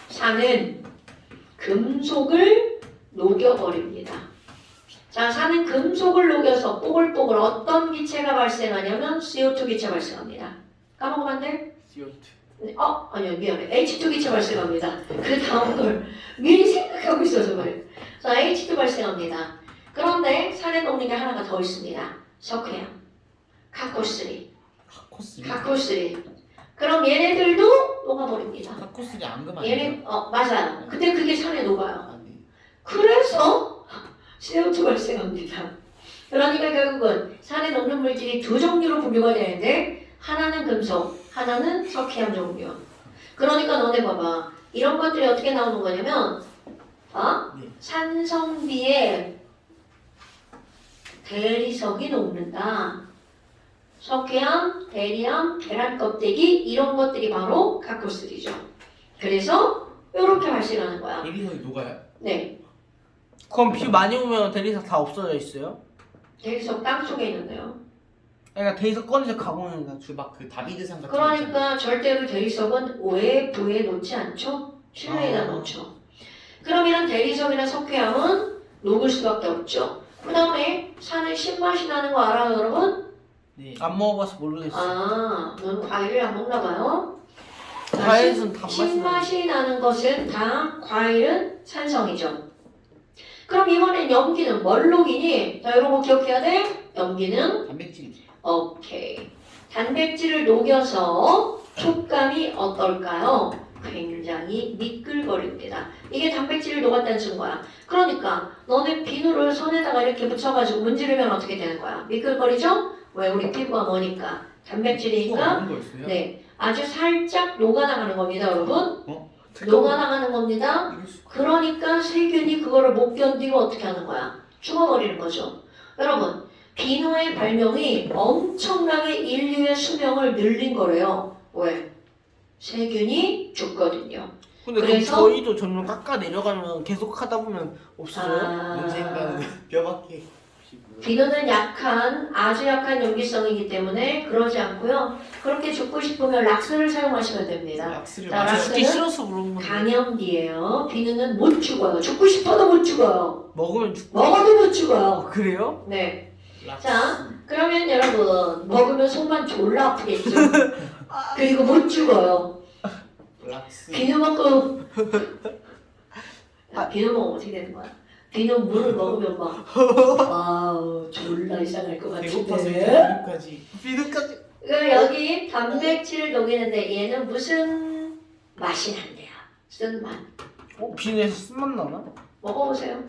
산은 금속을 녹여버립니다. 자, 산은 금속을 녹여서 뽀글뽀글 어떤 기체가 발생하냐면 CO2 기체 발생합니다. 까먹으면 안 돼? CO2. 아니요, 미안해. H2 기체 발생합니다. 그 다음 걸 미리 생각하고 있어서 그래. 자, H2 발생합니다. 그런데 산에 녹는 게 하나가 더 있습니다. 석회암, 카코스리, 카코스리. 카코스리. 그럼 얘네들도 녹아버립니다. 카코스리 앙금 아니에요? 얘네, 맞아요. 근데 그게 산에 녹아요. 아니. 그래서 CO2 발생합니다. 그러니까 결국은 산에 녹는 물질이 두 종류로 분류가 되는데 하나는 금속, 하나는 석회암 종류. 그러니까 너네 봐봐. 이런 것들이 어떻게 나오는 거냐면 네. 산성비에 대리석이 녹는다. 석회암, 대리암, 계란 껍데기 이런 것들이 바로 카코스리죠. 그래서 이렇게 발생하는 거야. 대리석이 녹아요? 네, 그럼 비 많이 오면 대리석 다 없어져 있어요? 대리석 땅 속에 있는데요. 그러니까 대리석 꺼내서 가보는 거. 주막 그 다비드산 같은 거 있잖아요. 그러니까 절대로 대리석은 외부에 놓지 않죠. 실내에다 놓죠. 그럼 이런 대리석이나 석회암은 녹을 수밖에 없죠. 그 다음에 산에 신맛이 나는 거 알아요, 여러분? 네. 안 먹어봐서 모르겠어. 넌 과일을 안 먹나 봐요. 과일은 단맛이 신맛이 나는 것은 다 과일은 산성이죠. 그럼 이번엔 염기는 뭘 녹이니? 자, 이런 거 기억해야 돼. 염기는 단백질이지. 오케이. 단백질을 녹여서 촉감이 어떨까요? 굉장히 미끌거립니다. 이게 단백질을 녹았다는 증거야. 그러니까 너네 비누를 손에다가 이렇게 묻혀가지고 문지르면 어떻게 되는 거야? 미끌거리죠? 왜? 우리 피부가 뭐니까? 단백질이니까 먹는 거였어요? 네, 아주 살짝 녹아나가는 겁니다, 여러분. 어? 녹아나가는 겁니다. 이럴 수가. 그러니까 세균이 그거를 못 견디고 어떻게 하는 거야? 죽어버리는 거죠. 여러분, 비누의 발명이 엄청나게 인류의 수명을 늘린 거래요. 왜? 세균이 죽거든요. 근데 그래서- 그럼 저희도 점점 깎아 내려가면 계속 하다 보면 없어져요? 언젠가는 뼈밖에. 비누는 아주 약한 염기성이기 때문에 그러지 않고요. 그렇게 죽고 싶으면 락스를 사용하시면 됩니다. 락스를 자, 맞춰. 락스. 죽기 싫어서 물어본 건데 강염기예요. 비누는 못 죽어요. 죽고 싶어도 못 죽어요. 먹으면 죽고 먹어도 못 죽어요. 그래요? 네. 락스. 자, 그러면 여러분 먹으면 속만 졸라 아프겠죠. 그리고 못 죽어요. 락스. 비누 먹고 비누 먹으면 어떻게 되는 거야? 비누 물을 먹으면 막 아우 졸라 이상할 것 배고파서 같은데. 이렇게까지. 비누까지. 그럼 여기 단백질을 녹이는데 얘는 무슨 맛이 난대요? 쓴 맛. 비누에서 쓴맛 나나? 먹어보세요.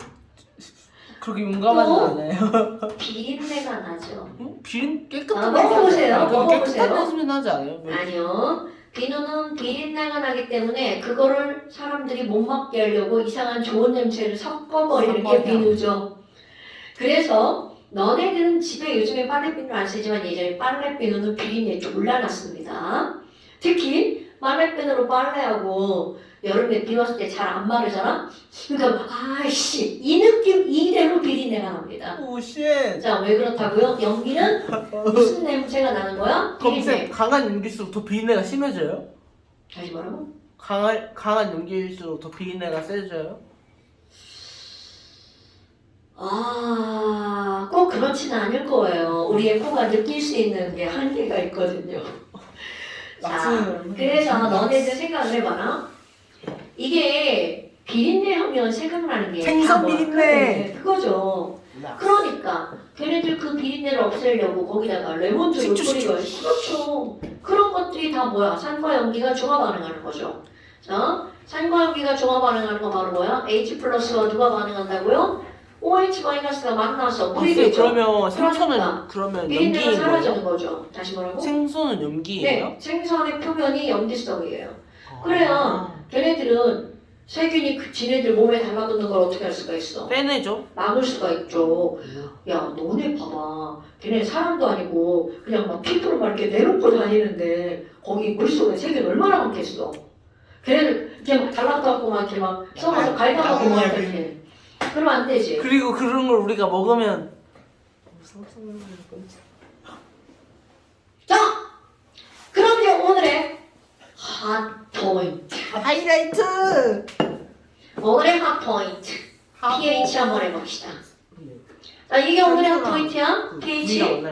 그렇게 용감하지 또? 않아요. 비린내가 나죠. 비누 깨끗한 먹어보세요. 냄새 먹어보세요. 깨끗한 냄새 나지 않아요? 아니요. 비누는 비린내가 나기 때문에 그거를 사람들이 못 맡게 하려고 이상한 좋은 냄새를 섞어버리는 게 섞어요. 비누죠. 그래서 너네들은 집에 요즘에 빨래비누 안 쓰지만 예전에 빨래비누는 비린내 졸라 났습니다. 특히 빨래비누로 빨래하고 여름에 비 왔을 때 잘 안 마르잖아? 그러니까 아이씨 이 느낌 이대로 비린내가 납니다. 오 쉣. 자, 왜 그렇다고요? 연기는 무슨 냄새가 나는 거야? 그럼 비린내. 쌤 강한 연기일수록 더 비린내가 심해져요? 다시 뭐라고? 강한 연기일수록 더 비린내가 세져요? 꼭 그렇지는 않을 거예요. 우리의 코가 느낄 수 있는 게 한계가 있거든요. 자, 락스는 그래서 너네들 생각을 해봐라. 이게 비린내 하면 생각나는 게 생선 다 뭐야? 비린내. 그래, 그거죠. 락스. 그러니까 걔네들 그 비린내를 없애려고 거기다가 레몬즙을 식초, 뿌리고 그렇죠. 그런 것들이 다 뭐야? 산과 염기가 중화 반응하는 거죠. 자, 산과 염기가 중화 반응하는 거 바로 뭐야? H 플러스와 누가 반응한다고요? OH 마이너스가 만나서 물이 쌤 되죠. 그러면 생선은 그러니까 그러면 비린내가 연기인 사라지는 거예요? 거죠. 다시 뭐라고? 생선은 연기예요? 네, 생선의 표면이 염기성이에요. 아. 그래야 걔네들은 세균이 지네들 몸에 달라붙는 걸 어떻게 할 수가 있어? 빼내죠? 막을 수가 있죠. 야, 너네 봐봐. 걔네 사람도 아니고 그냥 막 피부로 막 이렇게 내놓고 다니는데 거기 물속에 세균 얼마나 많겠어. 걔네들 이렇게 막 달라붙고 막 이렇게 막 썩어서 갈가먹고 막 이렇게. 그러면 안 되지. 그리고 그런 걸 우리가 먹으면 자, 그럼 이제 오늘의 핫 포인트. 하이라이트. 오늘의 핫 포인트. pH 한번 해봅시다. 자, 이게 오늘의 핫 포인트야. pH.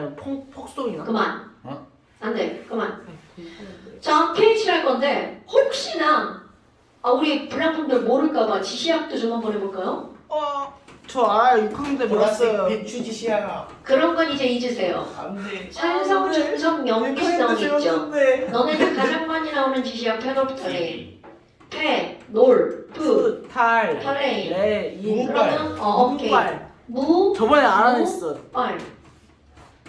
폭소이나? 그만. 어? 안 돼. 그만. 자, pH를 할 건데 혹시나 우리 블랑분들 모를까봐 지시학도 좀 한번 해볼까요? 저 알아요. 6학년 때 보라색 배웠어요. 배추지시야. 그런 건 이제 잊으세요. 안돼. 산성, 중성, 염기성 있죠. 네. 너네들 가장 많이 나오는 지시학 페놀프탈레인, 페, 놀, 푸, 탈, 탈레인. 레, 인, 그러면 오케이. 무빨. 무, 저번에 알아냈어. 빨.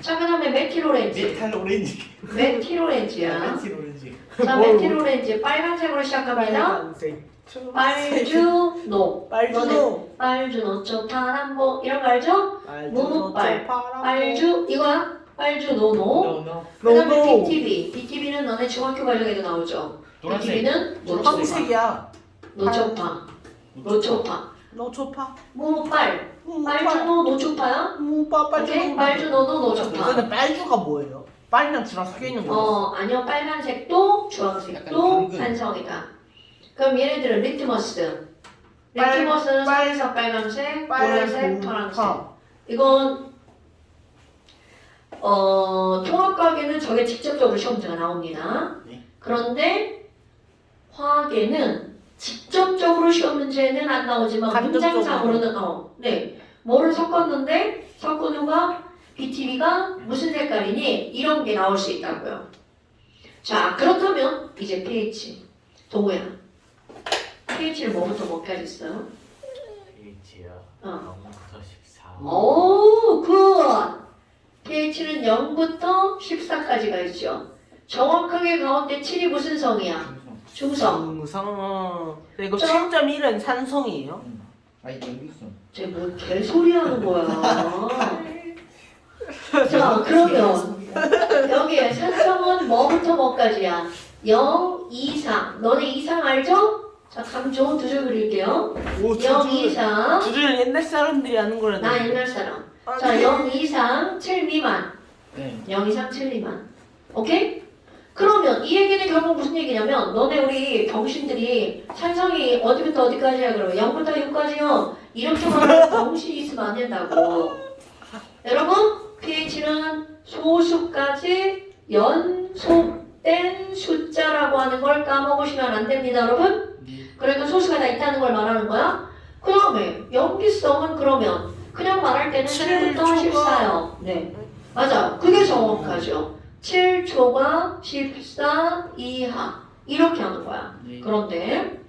자, 그다음에 메틸오렌지. 메탈 오렌지. 메틸오렌지야. 메탈 오렌지. 자, 메틸오렌지 빨간색으로 시작합니다. 빨간색. 빨주노. 빨주노. 빨주노, 저 파란보 이런 거 알죠? 무무빨. 빨주 이거야. 빨주노노. 노노. 그다음에 노노. BTB. BTB는 너네 중학교 과정에도 나오죠. 노란색. BTB는 황색이야. 노초파. 노초파. 노초파. 무빨. 빨주노 노초파야? 무빠 오케이? 빨주노도 노초파. 근데 빨주가 뭐예요? 빨이랑 주랑 섞여 있는 거예요? 아니요. 빨간색도 주황색도 당근. 한성이다. 그럼 얘네들은 리트머스. 빨- 리트머스는 빨- 색에서 빨간색, 보라색, 파란색. 이건 통합과학에는 저게 직접적으로 시험 문제가 나옵니다. 네. 그런데 화학에는 직접적으로 시험 문제는 안 나오지만 간접적으로. 문장상으로는 네. 뭐를 섞었는데 섞은우가 BTB가 무슨 색깔이니 이런 게 나올 수 있다고요. 자, 그렇다면 이제 pH. 동우야. pH를 뭐부터 뭐까지 있어요? H야. 어. 0부터 14. 오, 굿! pH는 0부터 14까지가 있죠. 정확하게 가운데 7이 무슨 성이야? 중성. 중성. 그리고 저- 7.1은 산성이에요? 아니 연기성. 쟤뭐 개소리 하는 거야. 자, 그러면 여기에 산성은 뭐부터 뭐까지야? 0 이상. 너네 이상 알죠? 자, 감 좋은 두 줄 그릴게요. 오, 0 이상. 두줄 옛날 사람들이 하는 거라는 나 옛날 사람. 자, 0 이상 7 미만. 네. 0 이상 7 미만. 오케이? 그러면 이 얘기는 결국 무슨 얘기냐면 너네 우리 병신들이 산성이 어디부터 어디까지야 그러면 0부터 6까지요. 이렇게 말하면 병신이 있으면 안 된다고. 여러분 pH는 소수까지 연속된 숫자라고 하는 걸 까먹으시면 안 됩니다 여러분. 그러니까 소수가 다 있다는 걸 말하는 거야. 그 다음에 염기성은 그러면 그냥 말할 때는 7부터 14요. 네, 맞아. 그게 정확하죠. 7초가 14 이하 이렇게 하는 거야. 네. 그런데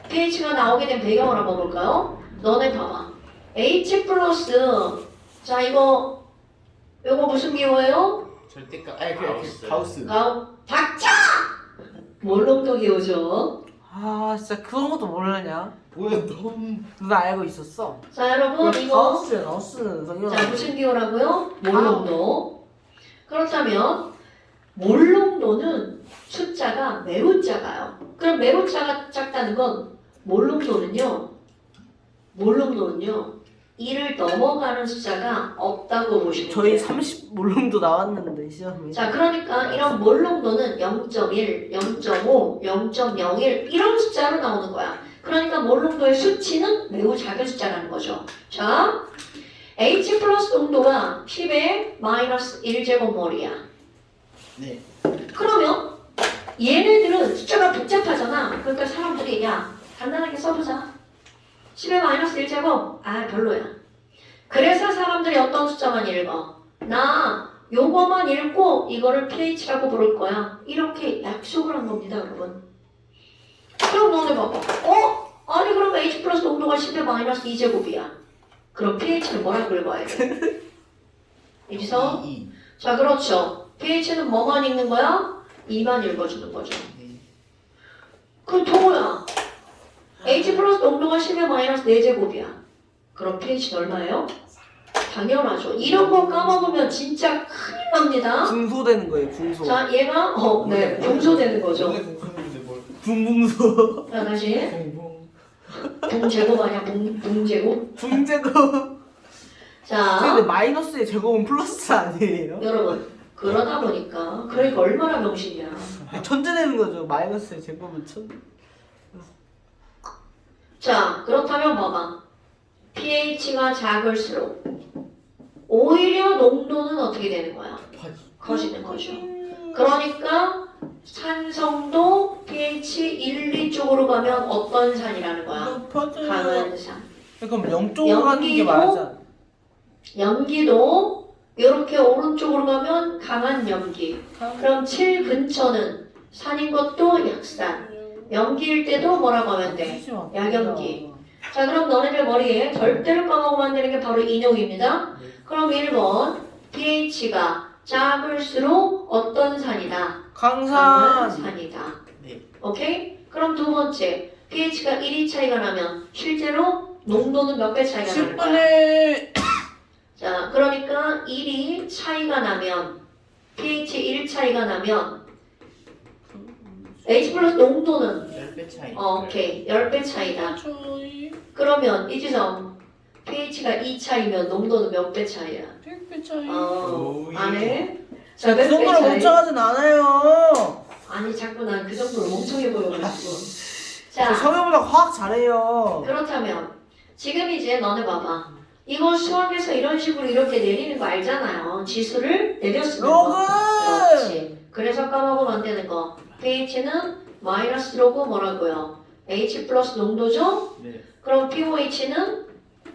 pH가 나오게 된 배경을 한번 볼까요? 너네 봐봐. H 플러스 자 이거 무슨 기호예요? 절대값. 가우스. 가우스. 닥쳐! 몰롱도 기호죠. 아 진짜 그런 것도 모르냐? 뭐야 너무. 누나 알고 있었어? 자 여러분 이거 가우스야 가우스는 자 무슨 기호라고요? 몰롱도. 그렇다면 몰롱도는 숫자가 매우 작아요. 그럼 매우 작다는 건 몰롱도는요 1을 넘어가는 숫자가 없다고 보시면 저희 돼요. 30 몰롱도 나왔는데 시험에. 자 그러니까 이런 몰롱도는 0.1, 0.5, 0.01 이런 숫자로 나오는 거야. 그러니까 몰롱도의 수치는 매우 작은 숫자라는 거죠. 자 H 플러스 농도가 10의 마이너스 1제곱몰이야. 네. 그러면 얘네들은 숫자가 복잡하잖아. 그러니까 사람들이 야 간단하게 써보자. 10의 마이너스 1제곱 별로야. 그래서 사람들이 어떤 숫자만 읽어? 나 요거만 읽고 이거를 pH라고 부를 거야. 이렇게 약속을 한 겁니다 여러분. 그럼 너네 봐봐. 아니 그럼 H 플러스 농도가 10의 마이너스 2제곱이야. 그럼 pH는 뭐라고 읽어야 돼? 여기서 이. 자 그렇죠. pH는 뭐만 읽는 거야? 2만 읽어주는 거죠. 네. 그럼 동호야. H 플러스 농도가 10의 마이너스 4제곱이야. 그럼 pH는 얼마예요? 당연하죠. 이런 거 까먹으면 진짜 큰일 납니다. 중소되는 거예요 중소. 자 얘가 네 중소되는 거죠. 원래 공부했는데 뭘. 붕붕소. 자 다시 공부. 붕제곱 아니야 붕제곱. 붕제곱. 자, 근데 마이너스의 제곱은 플러스 아니에요? 여러분 그러다 보니까 그러니까 얼마나 명심이야. 천재 되는 거죠. 마이너스의 제곱은 천재. 자, 그렇다면 봐봐. pH가 작을수록 오히려 농도는 어떻게 되는 거야? 커지는 거죠. 그러니까 산성도 pH 1, 2쪽으로 가면 어떤 산이라는 거야? 높아져요. 강한 산. 그럼 0쪽으로 가는 게 연기도 맞아. 염기도 이렇게 오른쪽으로 가면 강한 염기. 그럼 7 근처는 산인 것도 약산. 염기일 때도 뭐라고 하면 돼? 약염기. 자, 그럼 너네들 머리에 절대로 까먹으면 안 되는 게 바로 인용입니다. 그럼 1번 pH가 작을수록 어떤 산이다? 강한 강산. 산이다. 네. 오케이? 그럼 두 번째 pH가 1이 차이가 나면 실제로 농도는 몇 배 차이가 나는 거야? 10분의 자, 그러니까 1이 차이가 나면 pH 1 차이가 나면 H 플러스 농도는 10배 차이. 오케이 10배 차이다. 그러면 이지성 pH가 2 차이면 농도는 몇 배 차이야? 100배 차이. 오이. 안 해? 자, 그 몇 배 정도로 차이? 멍청하진 않아요. 아니 자꾸 난 그 정도로 멍청해 보여가지고. 저 자, 성형보다 화학 잘해요. 그렇다면 지금 이제 너네 봐봐. 이거 수학에서 이런 식으로 이렇게 내리는 거 알잖아요. 지수를 내렸으면 로그! 그렇지. 그래서 까먹으면 안 되는 거. pH는 마이너스 로그 뭐라고요? H 플러스 농도죠? 네. 그럼 pOH는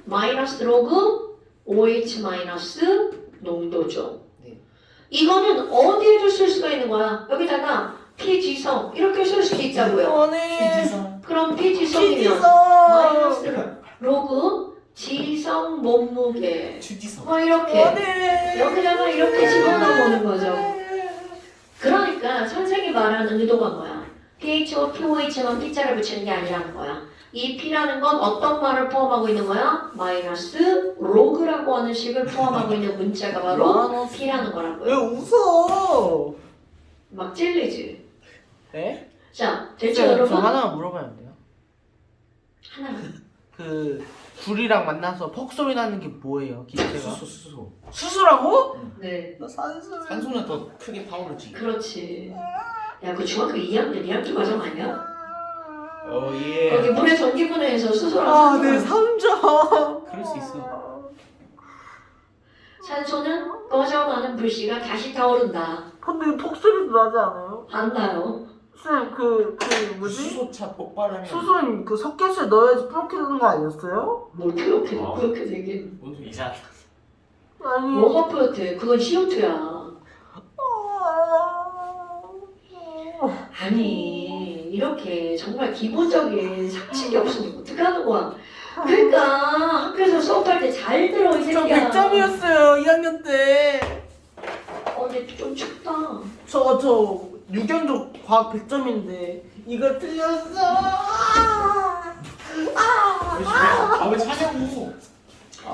마이너스 로그 OH 마이너스 농도죠. 네. 이거는 어디에도 쓸 수가 있는 거야? 여기다가 P지성 이렇게 쓸 수도 있다고요. 아니. 피지선. 그럼 P지성이면 피지성. 마이너스 로그 지성 몸무게 추지선. 뭐 이렇게 아니. 여기다가 이렇게 집어넣어보는 거죠. 그러니까 선생이 말하는 의도가 뭐야? pH와 pOH만 P자를 붙이는 게 아니라는 거야. 이 P라는 건 어떤 말을 포함하고 있는 거야? 마이너스 로그라고 하는 식을 포함하고 있는 문자가 바로 P라는 왜 거라고요. 웃어? 막 찔리지? 네? 자, 됐죠 저 여러분? 하나만 물어봐야 돼요. 하나만. 그 불이랑 만나서 퍽 소리 나는 게 뭐예요? 기체가? 수소. 수소라고? 네, 나 산소. 산소는 더 크게 타오르지. 그렇지. 야, 그 중학교 2학년 2학기 과정 아니야? 예. 거기 물의 전기분해에서 수소랑 아, 네, 산소랑 3점. 그럴 수 있어. 산소는 꺼져가는 불씨가 다시 타오른다. 근데 폭 소리도 나지 않아요? 안 나요? 쌤, 뭐지? 수소차 폭발하면 수소는 그 석회수에 넣어야지 뿌옇게 되는 거 아니었어요? 뭘 뿌옇게 뿌옇게 되게. 뭔 소리 이상. 아니. 뭐가 뿌옇대? 그건 CO2야. 아니 이렇게 정말 기본적인 상식이 없으면 어떡하는 거야. 그러니까 학교에서 수업할 때 잘 들어 이 저 새끼야. 100점이었어요, 2학년 때. 근데 좀 춥다. 저 6연속 과학 100점인데 이거 틀렸어. 왜 차냐고.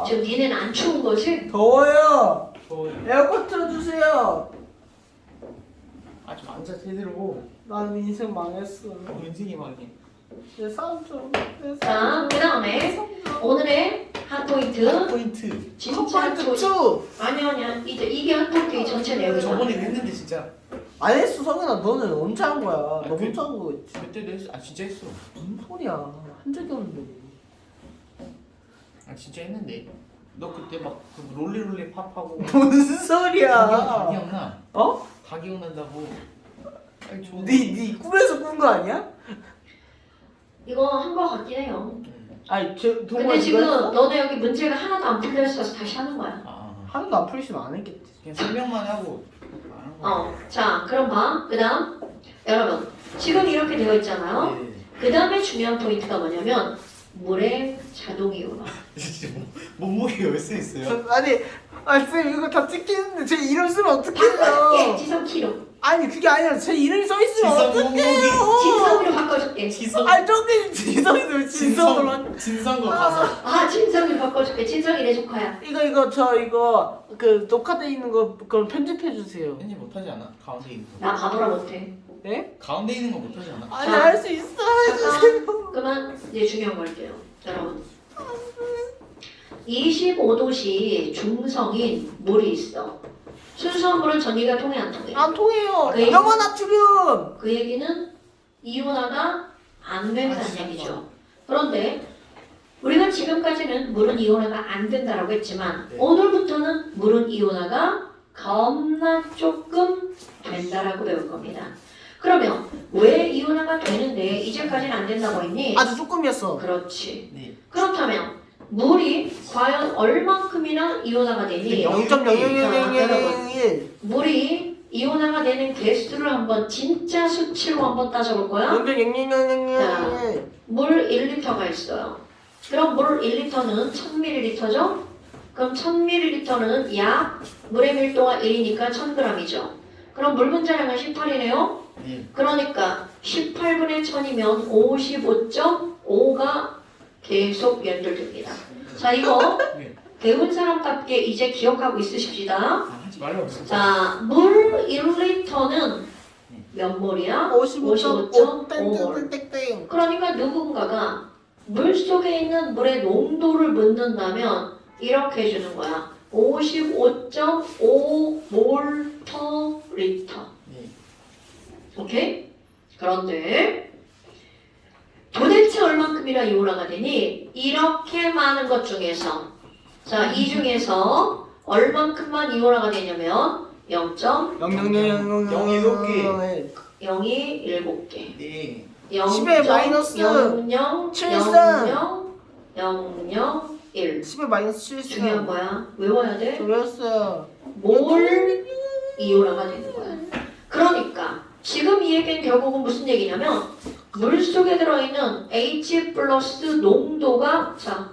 지금 니네는 안 추운 거지? 더워요. 더워요. 에어컨 틀어주세요. 아좀 앉아 제대로. 나는 인생 망했어. 인생이 망해. 내 3점. 자, 그 다음에 오늘의 한 포인트. 포인트. 진짜 한 포인트. 투. 아니야. 이게 한 포인트의 전체 내용이야. 저번에도 했는데 진짜. 안 했어, 성현아. 너는 언제 한 거야? 너 혼자 한 거겠지. 그때도 했어. 아 진짜 했어. 무슨 소리야? 한 적이 없는데. 아 진짜 했는데. 너 그때 막그 롤리롤리 팝하고. 무슨 소리야? 다 기억나. 어? 다 기억난다고. 아니 좋은. 네 꿈에서 꾼 거 아니야? 이거 한 거 같긴 해요. 아니, 근데 동물 지금 이거 했어? 너네 여기 문제가 하나도 안 풀려 있어서 다시 하는 거야. 하나도 안 풀리시면 안 했겠지. 그냥 설명만 하고. 안 하고. 자, 그럼 봐. 그 다음, 여러분, 지금 이렇게 되어 있잖아요. 네. 그 다음에 중요한 포인트가 뭐냐면, 물의 자동이온화. 진짜 몸무게가 왜 써 있어요? 아니, 쌤 이거 다 찍히는데 제 이름 쓰면 예, 어떡해요? 지성 키로. 아니 그게 아니라 제 이름이 써 있으면 지성 어떡해요? 진성으로 바꿔줄게. 지성. 아니 저기 지성이도 왜 진성으로 한? 진성거 가서. 아, 진성으로 바꿔줄게. 진성이 내 조카야. 이거 그 녹화돼 있는 거 그럼 편집해 주세요. 왠지 못하지 않아? 가운데 있는 거. 나 바보라 못해. 네? 가운데 있는 거 못하지 않아? 아니 자, 할 수 있어 해주세요. 그만, 이제 중요한 거 할게요. 여러분. 25도씨 중성인 물이 있어. 순수한 물은 전기가 통해 안 통해? 안 통해요. 그 영원 나트륨. 그 얘기는 이온화가 안 된다는 얘기죠. 그런데 우리가 지금까지는 물은 이온화가 안 된다라고 했지만 네. 오늘부터는 물은 이온화가 겁나 조금 된다라고 배울 겁니다. 그러면 왜 이온화가 되는데 이제까지는 안 된다고 했니? 아주 조금이었어. 그렇지. 네. 그렇다면 물이 과연 얼만큼이나 이온화가 되니? 0.00001. 물이 이온화가 되는 개수를 한번 진짜 수치로 한번 따져볼 거야. 0.00001. 물 1리터가 있어요. 그럼 물 1리터는 1000ml죠? 그럼 1000ml는 약 물의 밀도가 1이니까 1000g이죠. 그럼 물 분자량은 18이네요. 네. 그러니까 18분의 1000이면 55.5가 계속 연결됩니다. 자, 이거 네. 배운 사람답게 이제 기억하고 있으십시다. 아, 하지 말라고 했어. 자, 물 1리터는 몇 몰이야? 55.5 55.5몰. 땡땡땡땡. 그러니까 누군가가 물 속에 있는 물의 농도를 묻는다면 이렇게 해주는 거야. 55.5몰 per 리터. 네. 오케이? 그런데 도대체 얼만큼이나 이온화가 되니? 이렇게 많은 것 중에서 자, 이 중에서 얼만큼만 이온화가 되냐면 0.0이 0.00001. 7개. 네. 10의 마이너스 0.00 7승. 001 10의 마이너스 중요한 7승. 거야. 외워야 돼. 그랬어요. 몰 이온화가 되는 거야. 그러니까 지금 이 얘기는 결국은 무슨 얘기냐면 물 속에 들어있는 H 플러스 농도가 자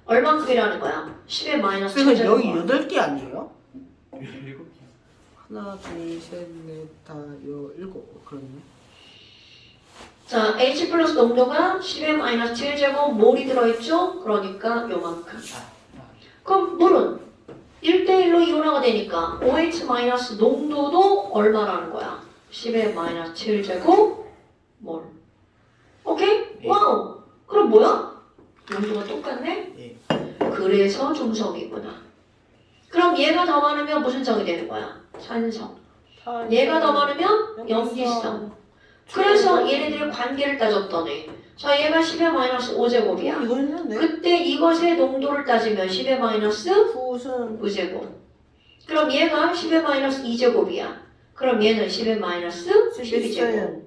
얼만큼이라는 거야? 10의 마이너스 선생님 7제곱. 여기 8개 아니에요? 7개. 하나, 둘, 셋, 넷, 다, 일곱. 그렇네. 자, H 플러스 농도가 10의 마이너스 7제곱 몰이 들어있죠? 그러니까 요만큼. 그럼 물은 1대1로 이온화가 되니까 OH 마이너스 농도도 얼마라는 거야? 10의 마이너스 7제곱 몰. 오케이? 네. 와우! 그럼 뭐야? 농도가 똑같네? 네. 그래서 중성이구나. 그럼 얘가 더 많으면 무슨 성이 되는 거야? 산성. 얘가 더 많으면 염기성. 그래서 얘네들의 관계를 따졌더니 자 얘가 10의 마이너스 5제곱이야. 이거 했는데? 그때 이것의 농도를 따지면 10의 마이너스 무슨 5제곱. 그럼 얘가 10의 마이너스 2제곱이야. 그럼 얘는 10의 마이너스 12제곱.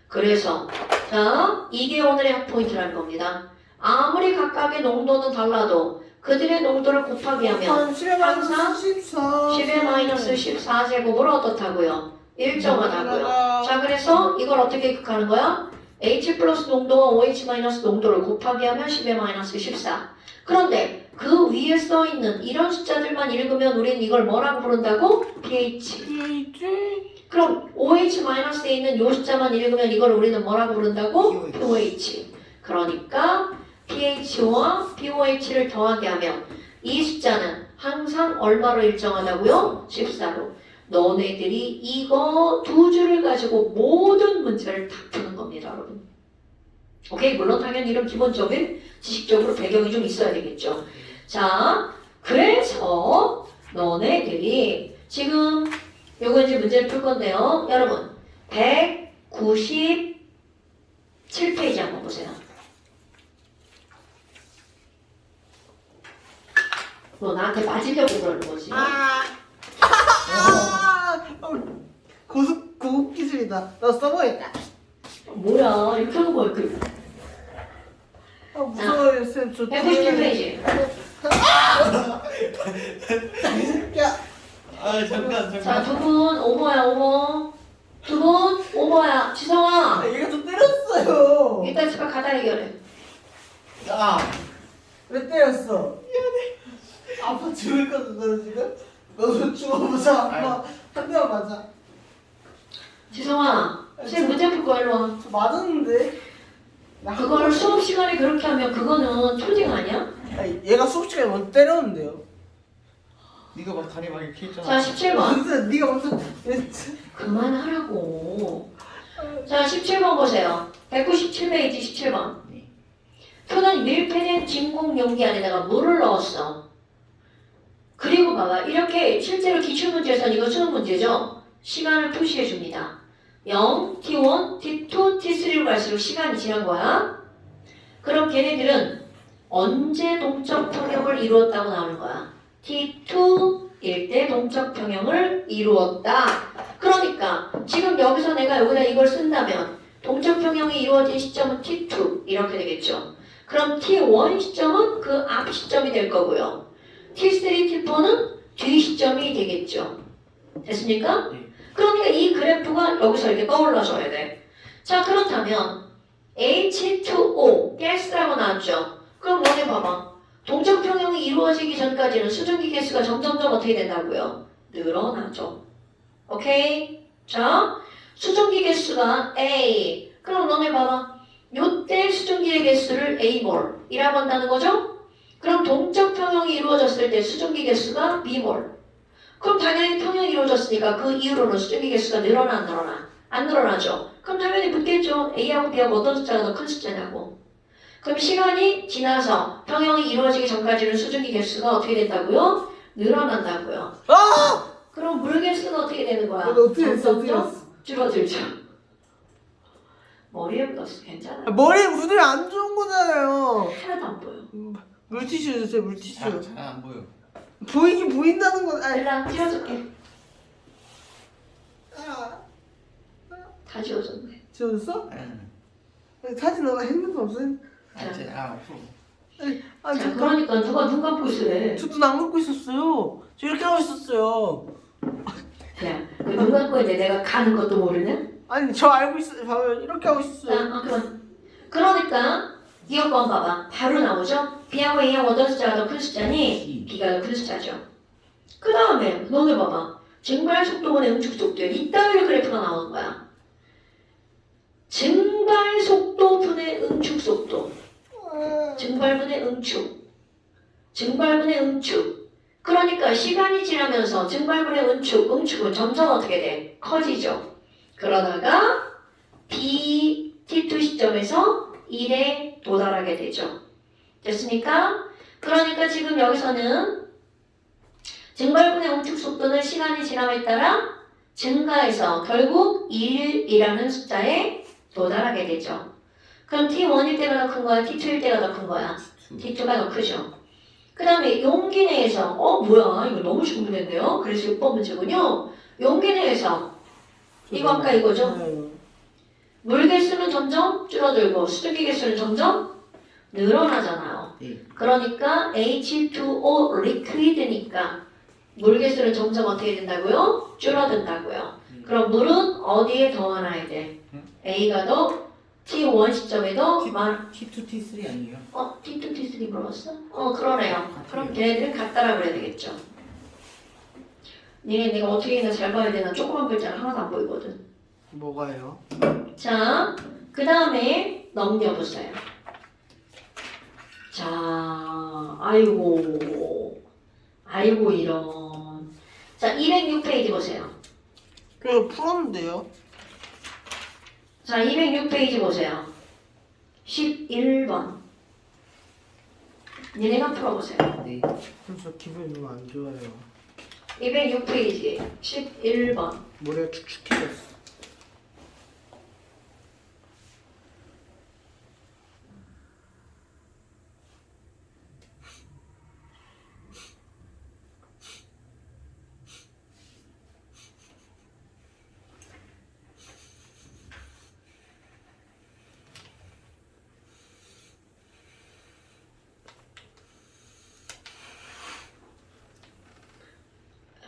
그래서 자 이게 오늘의 학포인트라는 겁니다. 아무리 각각의 농도는 달라도 그들의 농도를 곱하기 하면 10의 마이너스 14. 10의 마이너스 14제곱으로 어떻다고요? 일정하다고요. 자 그래서 이걸 어떻게 극하는 거야? H 플러스 농도와 OH 마이너스 농도를 곱하기 하면 10의 마이너스 14. 그런데 그 위에 써있는 이런 숫자들만 읽으면 우리는 이걸 뭐라고 부른다고? pH. 그럼 OH 마이너스에 있는 이 숫자만 읽으면 이걸 우리는 뭐라고 부른다고? pOH. 그러니까 pH와 pOH를 더하게 하면 이 숫자는 항상 얼마로 일정하다고요? 14로. 너네들이 이거 두 줄을 가지고 모든 문제를 다 푸는 겁니다, 여러분. 오케이? 물론 당연히 이런 기본적인 지식적으로 배경이 좀 있어야 되겠죠. 자, 그래서 너네들이 지금 요거 이제 문제를 풀 건데요. 여러분, 197페이지 한번 보세요. 너 나한테 맞으려고 그러는 거지? 고급 기술이다. 나 써봐야겠다. 뭐야, 이렇게 하는 거야, 그. 무서워요, 쌤. 저 197페이지. 이 새끼야. 아, 잠깐. 자, 두 분 오버야, 오버. 두 분 오버야. 지성아, 얘가 좀 때렸어요. 이따 집에 가다 해결해. 아, 왜 때렸어? 미안해. 아파 죽을 거든 너 지금? 너도 죽어보자. 아빠 한 대만 맞아. 지성아, 쌤 문제 풀 거야, 일로 와. 저 맞았는데. 그걸 수업 시간에 그렇게 하면 그거는 초딩 아니야? 아니, 얘가 수업 시간에 먼저 때렸는데요. 네가 막 다리 막 이렇게 자, 했잖아. 17번. 무슨 네가 먼저 그만하라고. 자, 17번 보세요. 197페이지 17번. 네. 표는 밀폐된 진공 용기 안에다가 물을 넣었어. 그리고 봐봐. 이렇게 실제로 기출문제에서는 이거 수능 문제죠. 시간을 표시해 줍니다. 0, T1, T2, T3로 갈수록 시간이 지난 거야. 그럼 걔네들은 언제 동적 평형을 이루었다고 나오는 거야. T2일 때 동적 평형을 이루었다. 그러니까 지금 여기서 내가 여기다 이걸 쓴다면 동적 평형이 이루어진 시점은 T2 이렇게 되겠죠. 그럼 T1 시점은 그 앞 시점이 될 거고요. T3, T4는 뒤 시점이 되겠죠. 됐습니까? 네. 그러니까 이 그래프가 여기서 이렇게 떠올라줘야 돼. 자, 그렇다면 H2O 가스라고 나왔죠. 그럼 너네 봐봐. 동적 평형이 이루어지기 전까지는 수증기 개수가 점점점 어떻게 된다고요? 늘어나죠. 오케이? 자, 수증기 개수가 A. 그럼 너네 봐봐. 요때 수증기의 개수를 A몰이라고 한다는 거죠? 그럼 동적 평형이 이루어졌을 때 수증기 개수가 B몰. 그럼 당연히 평형이 이루어졌으니까 그 이후로는 수증기 개수가 늘어나 안 늘어나? 안 늘어나죠. 그럼 당연히 묻겠죠. A하고 B하고 어떤 숫자가 더 큰 숫자냐고. 그럼 시간이 지나서 평형이 이루어지기 전까지는 수증기 개수가 어떻게 된다고요? 늘어난다고요. 아! 그럼 물 개수는 어떻게 되는 거야? 너 어떻게 했어? 어떻게 점점점 했어? 줄어들죠. 머리에 묻었어. 괜찮아. 머리에 묻으면 안 좋은 거잖아요. 하나도 안 보여. 물티슈 주세요. 물티슈. 잘안 보여. 보이긴 보인다는 건. 아니. 일단 띄워줄게. 아. 다 지워졌네. 지웠어? 응. 사진 너가 핸드폰 없어? 없어. 아 자, 잠깐. 그러니까 누가 눈 감고 있으래. 저도 안 먹고 있었어요. 저 이렇게 하고 있었어요. 야, 눈 감고 있는데 내가 가는 것도 모르냐? 아니 저 알고 있어요. 봐봐요. 이렇게 하고 있었어요. 그러니까 이 여건 봐봐. 바로 나오죠? B하고 A하고 어떤 숫자가 더 큰 숫자니? B가 더 큰 숫자죠. 그 다음에 너네 봐봐. 증발 속도분의 응축 속도. 이따위로 그래프가 나오는 거야. 증발 속도분의 응축 속도. 증발분의 응축. 증발분의 응축. 그러니까 시간이 지나면서 증발분의 응축은 점점 어떻게 돼? 커지죠. 그러다가 B, T2 시점에서 1에 도달하게 되죠. 됐습니까? 그러니까 지금 여기서는 증발분의 응축 속도는 시간이 지남에 따라 증가해서 결국 1이라는 숫자에 도달하게 되죠. 그럼 T1일 때가 더 큰 거야? T2일 때가 더 큰 거야? T2가 더 크죠. 그 다음에 용기 내에서 뭐야 이거 너무 쉬운 문제인데요. 그래서 6번 문제군요. 용기 내에서 이거 아까 이거죠? 물 개수는 점점 줄어들고 수증기 개수는 점점 늘어나잖아요. 네. 그러니까 H2O 리퀴드니까 물 개수는 점점 어떻게 된다고요? 줄어든다고요. 그럼 물은 어디에 더 많아야 돼? A가 더 T1 시점에도 T2, T3 아니에요? T2, T3 물어봤어? 그러네요. 그럼 걔네들은 같다라고 그래야 되겠죠. 니네 내가 어떻게 했나 잘 봐야 되나 조그만 글자는 하나도 안 보이거든. 뭐가요? 자, 그 다음에 넘겨보세요. 자, 아이고 이런. 자, 206페이지 보세요. 그거 풀었는데요. 자, 206페이지 보세요. 11번. 니네가 풀어보세요. 네. 저 기분이 너무 안 좋아요. 206페이지 11번. 머리가 축축해졌어.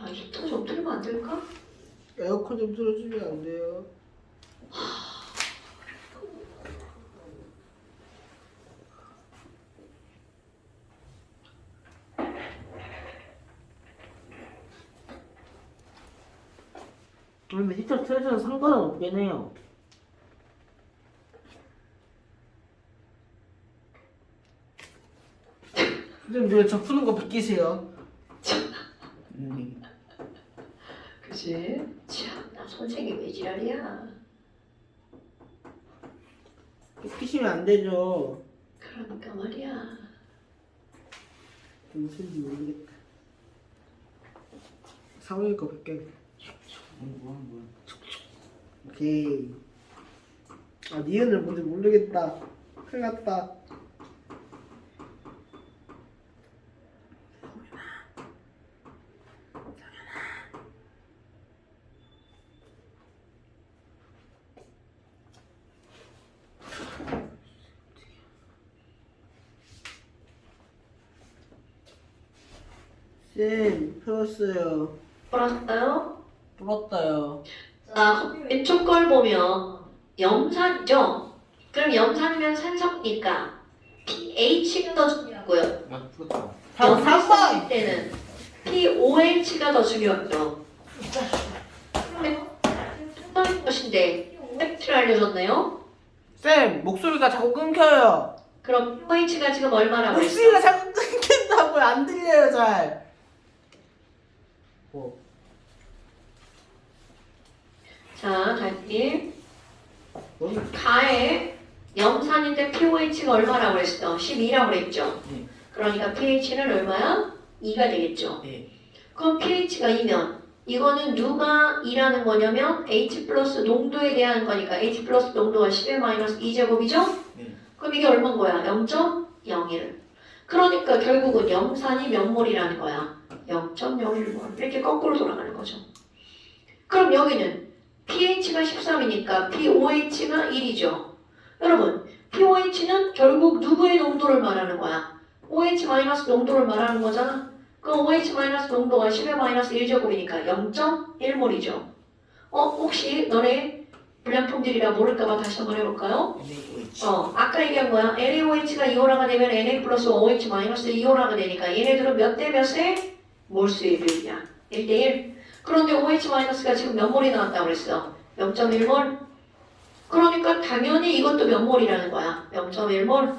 히터 좀 틀면 안 될까? 에어컨 좀 틀어주면 안 돼요? 근데 히터 틀어주는 상관은 없겠네요. 선생님 저 푸는 거 비키세요. 그치? 참, 나 선생님 왜 지랄이야? 비키시면 안 되죠. 그럼 그러니까 말이야. 무슨지 모르겠다. 상훈이 거 100개. 뭐야. 오케이. 아 니은을 뭔지 모르겠다. 큰일 났다. 쌤, 풀었어요. 풀었어요? 풀었어요. 자, 왼쪽 걸 보면 염산이죠? 그럼 염산이면 산성이니까 pH가 더 중요하고요. 나도 풀었다. 염산 쓸 때는 POH가 더 중요하죠. 그러면 산성인 것인데 pH를 알려줬네요. 쌤, 목소리가 자꾸 끊겨요. 그럼 pH가 지금 얼마라고 했어? 목소리가 자꾸 끊긴다고요. 안 들려요, 잘. 뭐? 자, 다시 가에 염산인데 pOH가 얼마라고 했어? 12라고 그랬죠? 네. 그러니까 pH는 얼마야? 2가 되겠죠? 네. 그럼 pH가 2면 이거는 누가 2라는 거냐면 H 플러스 농도에 대한 거니까 H 플러스 농도가 10의 마이너스 2제곱이죠? 네. 그럼 이게 얼마인 거야? 0.01. 그러니까 결국은 염산이 몇 몰이라는 거야? 0.01몰. 이렇게 거꾸로 돌아가는 거죠. 그럼 여기는 pH가 13이니까 pOH가 1이죠. 여러분, pOH는 결국 누구의 농도를 말하는 거야? OH 마이너스 농도를 말하는 거잖아. 그럼 OH 마이너스 농도가 10의 마이너스 1제곱이니까 0.1몰이죠. 혹시 너네 불량품들이라 모를까봐 다시 한번 해볼까요? NaOH. 아까 얘기한 거야. NaOH가 이온화가 되면 Na 플러스 OH 마이너스 이온화가 되니까 얘네들은 몇 대 몇의 몰수의 비율이야? 1대1. 그런데 OH 마이너스가 지금 몇 몰이 나왔다고 그랬어? 0.1몰. 그러니까 당연히 이것도 몇 몰이라는 거야? 0.1몰.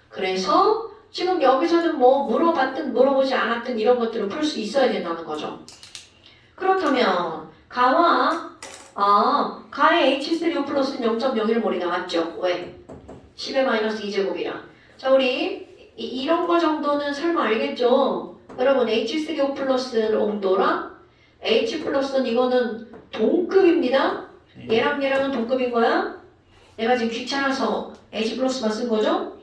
그래서 지금 여기서는 뭐 물어봤든 물어보지 않았든 이런 것들을 풀 수 있어야 된다는 거죠. 그렇다면 가의 H3O 플러스는 0.01몰이 나왔죠. 왜? 10의 마이너스 2제곱이라. 자, 우리 이런 거 정도는 설마 알겠죠? 여러분, H3O 플러스 농도랑 H 플러스는 이거는 동급입니다. 얘랑 얘랑은 동급인 거야. 내가 지금 귀찮아서 H 플러스만 쓴 거죠?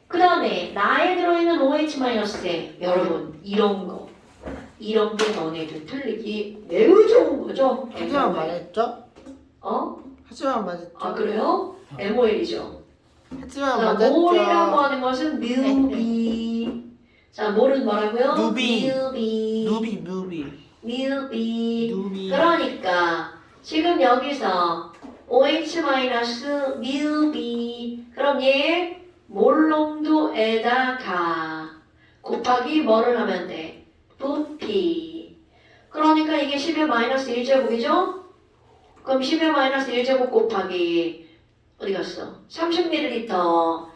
그 다음에 나에 들어있는 OH 마이너스에 여러분 이런 게 너네들 틀리기 매우 좋은 거죠? 하지만 맞았죠? 하지만 맞았죠? 아 그래요? MOL이죠. 하지만 자, 맞았죠? 몰이라고 하는 것은 뮤비. 자, 몰은 뭐라고요? 누비. 뮤비. 누비. 그러니까 지금 여기서 OH 마이너스 뮤비. 그럼 얘 몰농도에다가 곱하기 뭐를 하면 돼? 부피. 그러니까 이게 10의 마이너스 1제곱이죠? 그럼 10의 마이너스 1제곱 곱하기 어디 갔어? 30ml.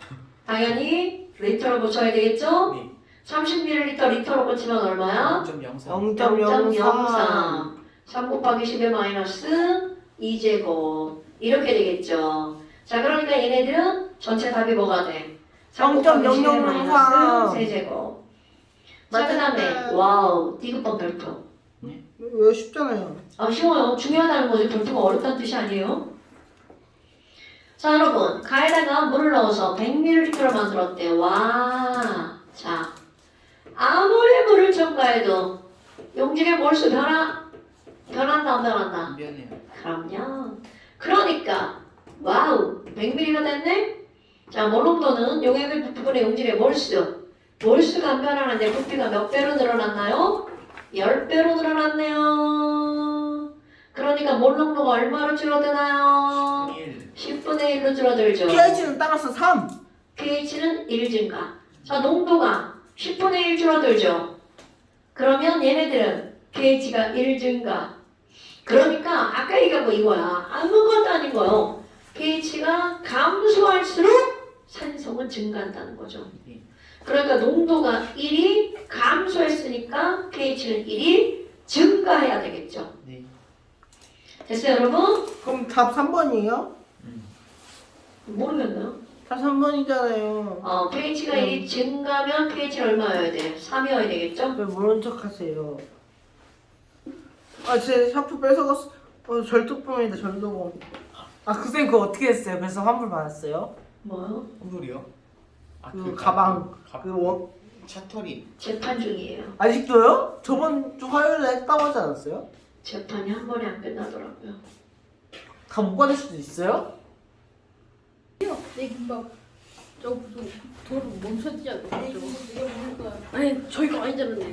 당연히 리터로 고쳐야 되겠죠? 네. 30ml 리터로 고치면 얼마야? 0.03. 0.03. 3 곱하기 10의 마이너스 2제곱. 이렇게 되겠죠. 자, 그러니까 얘네들은 전체 답이 뭐가 돼? 3 곱하기 10의 마이너스 3제곱. 자, 그 다음에 와우, 디귿번 별표. 왜 쉽잖아요. 쉬워요. 중요하다는 거지. 별표가 어렵다는 뜻이 아니에요. 자, 여러분. 가에다가 물을 넣어서 100ml를 만들었대. 와. 자, 아무리 물을 첨가해도 용질의 몰수 변한다, 안 변한다? 미안해요. 그럼요. 그러니까 와우, 100ml가 됐네? 자, 몰농도는 용액의 부분의 용질의 몰수가 안 변하는데 부피가 몇 배로 늘어났나요? 10배로 늘어났네요. 그러니까 몰농도가 얼마로 줄어드나요? 1. 10분의 1로 줄어들죠. pH는 따라서 3. pH는 1 증가. 자, 농도가 10분의 1 줄어들죠. 그러면 얘네들은 pH가 1 증가. 그러니까 아까 얘기한 거 이거야. 아무것도 아닌 거요. pH가 감소할수록 산성은 증가한다는 거죠. 그러니까 농도가 1이 감소했으니까 pH는 1이 증가해야 되겠죠. 네. 됐어요, 여러분? 그럼 답 3번이에요? 모르겠나요? 다 3번이잖아요. 페이지가 1이 증가면 페이지는 얼마여야 돼? 3이어야 되겠죠? 왜 모른 척 하세요? 아, 제 샤프 뺏어갔어. 절도범이다, 절도범. 아, 그 쌤 그거 어떻게 했어요? 그래서 환불 받았어요? 뭐요? 환불이요? 그 가방, 그 차털이 재판 중이에요. 아직도요? 저번 주 화요일에 했다고 하지 않았어요? 재판이 한 번에 안 끝나더라고요. 다 못 받을 수도 있어요? 내 김밥 저 도로 멈췄지 않았죠? 아니 저희가 아니잖아요.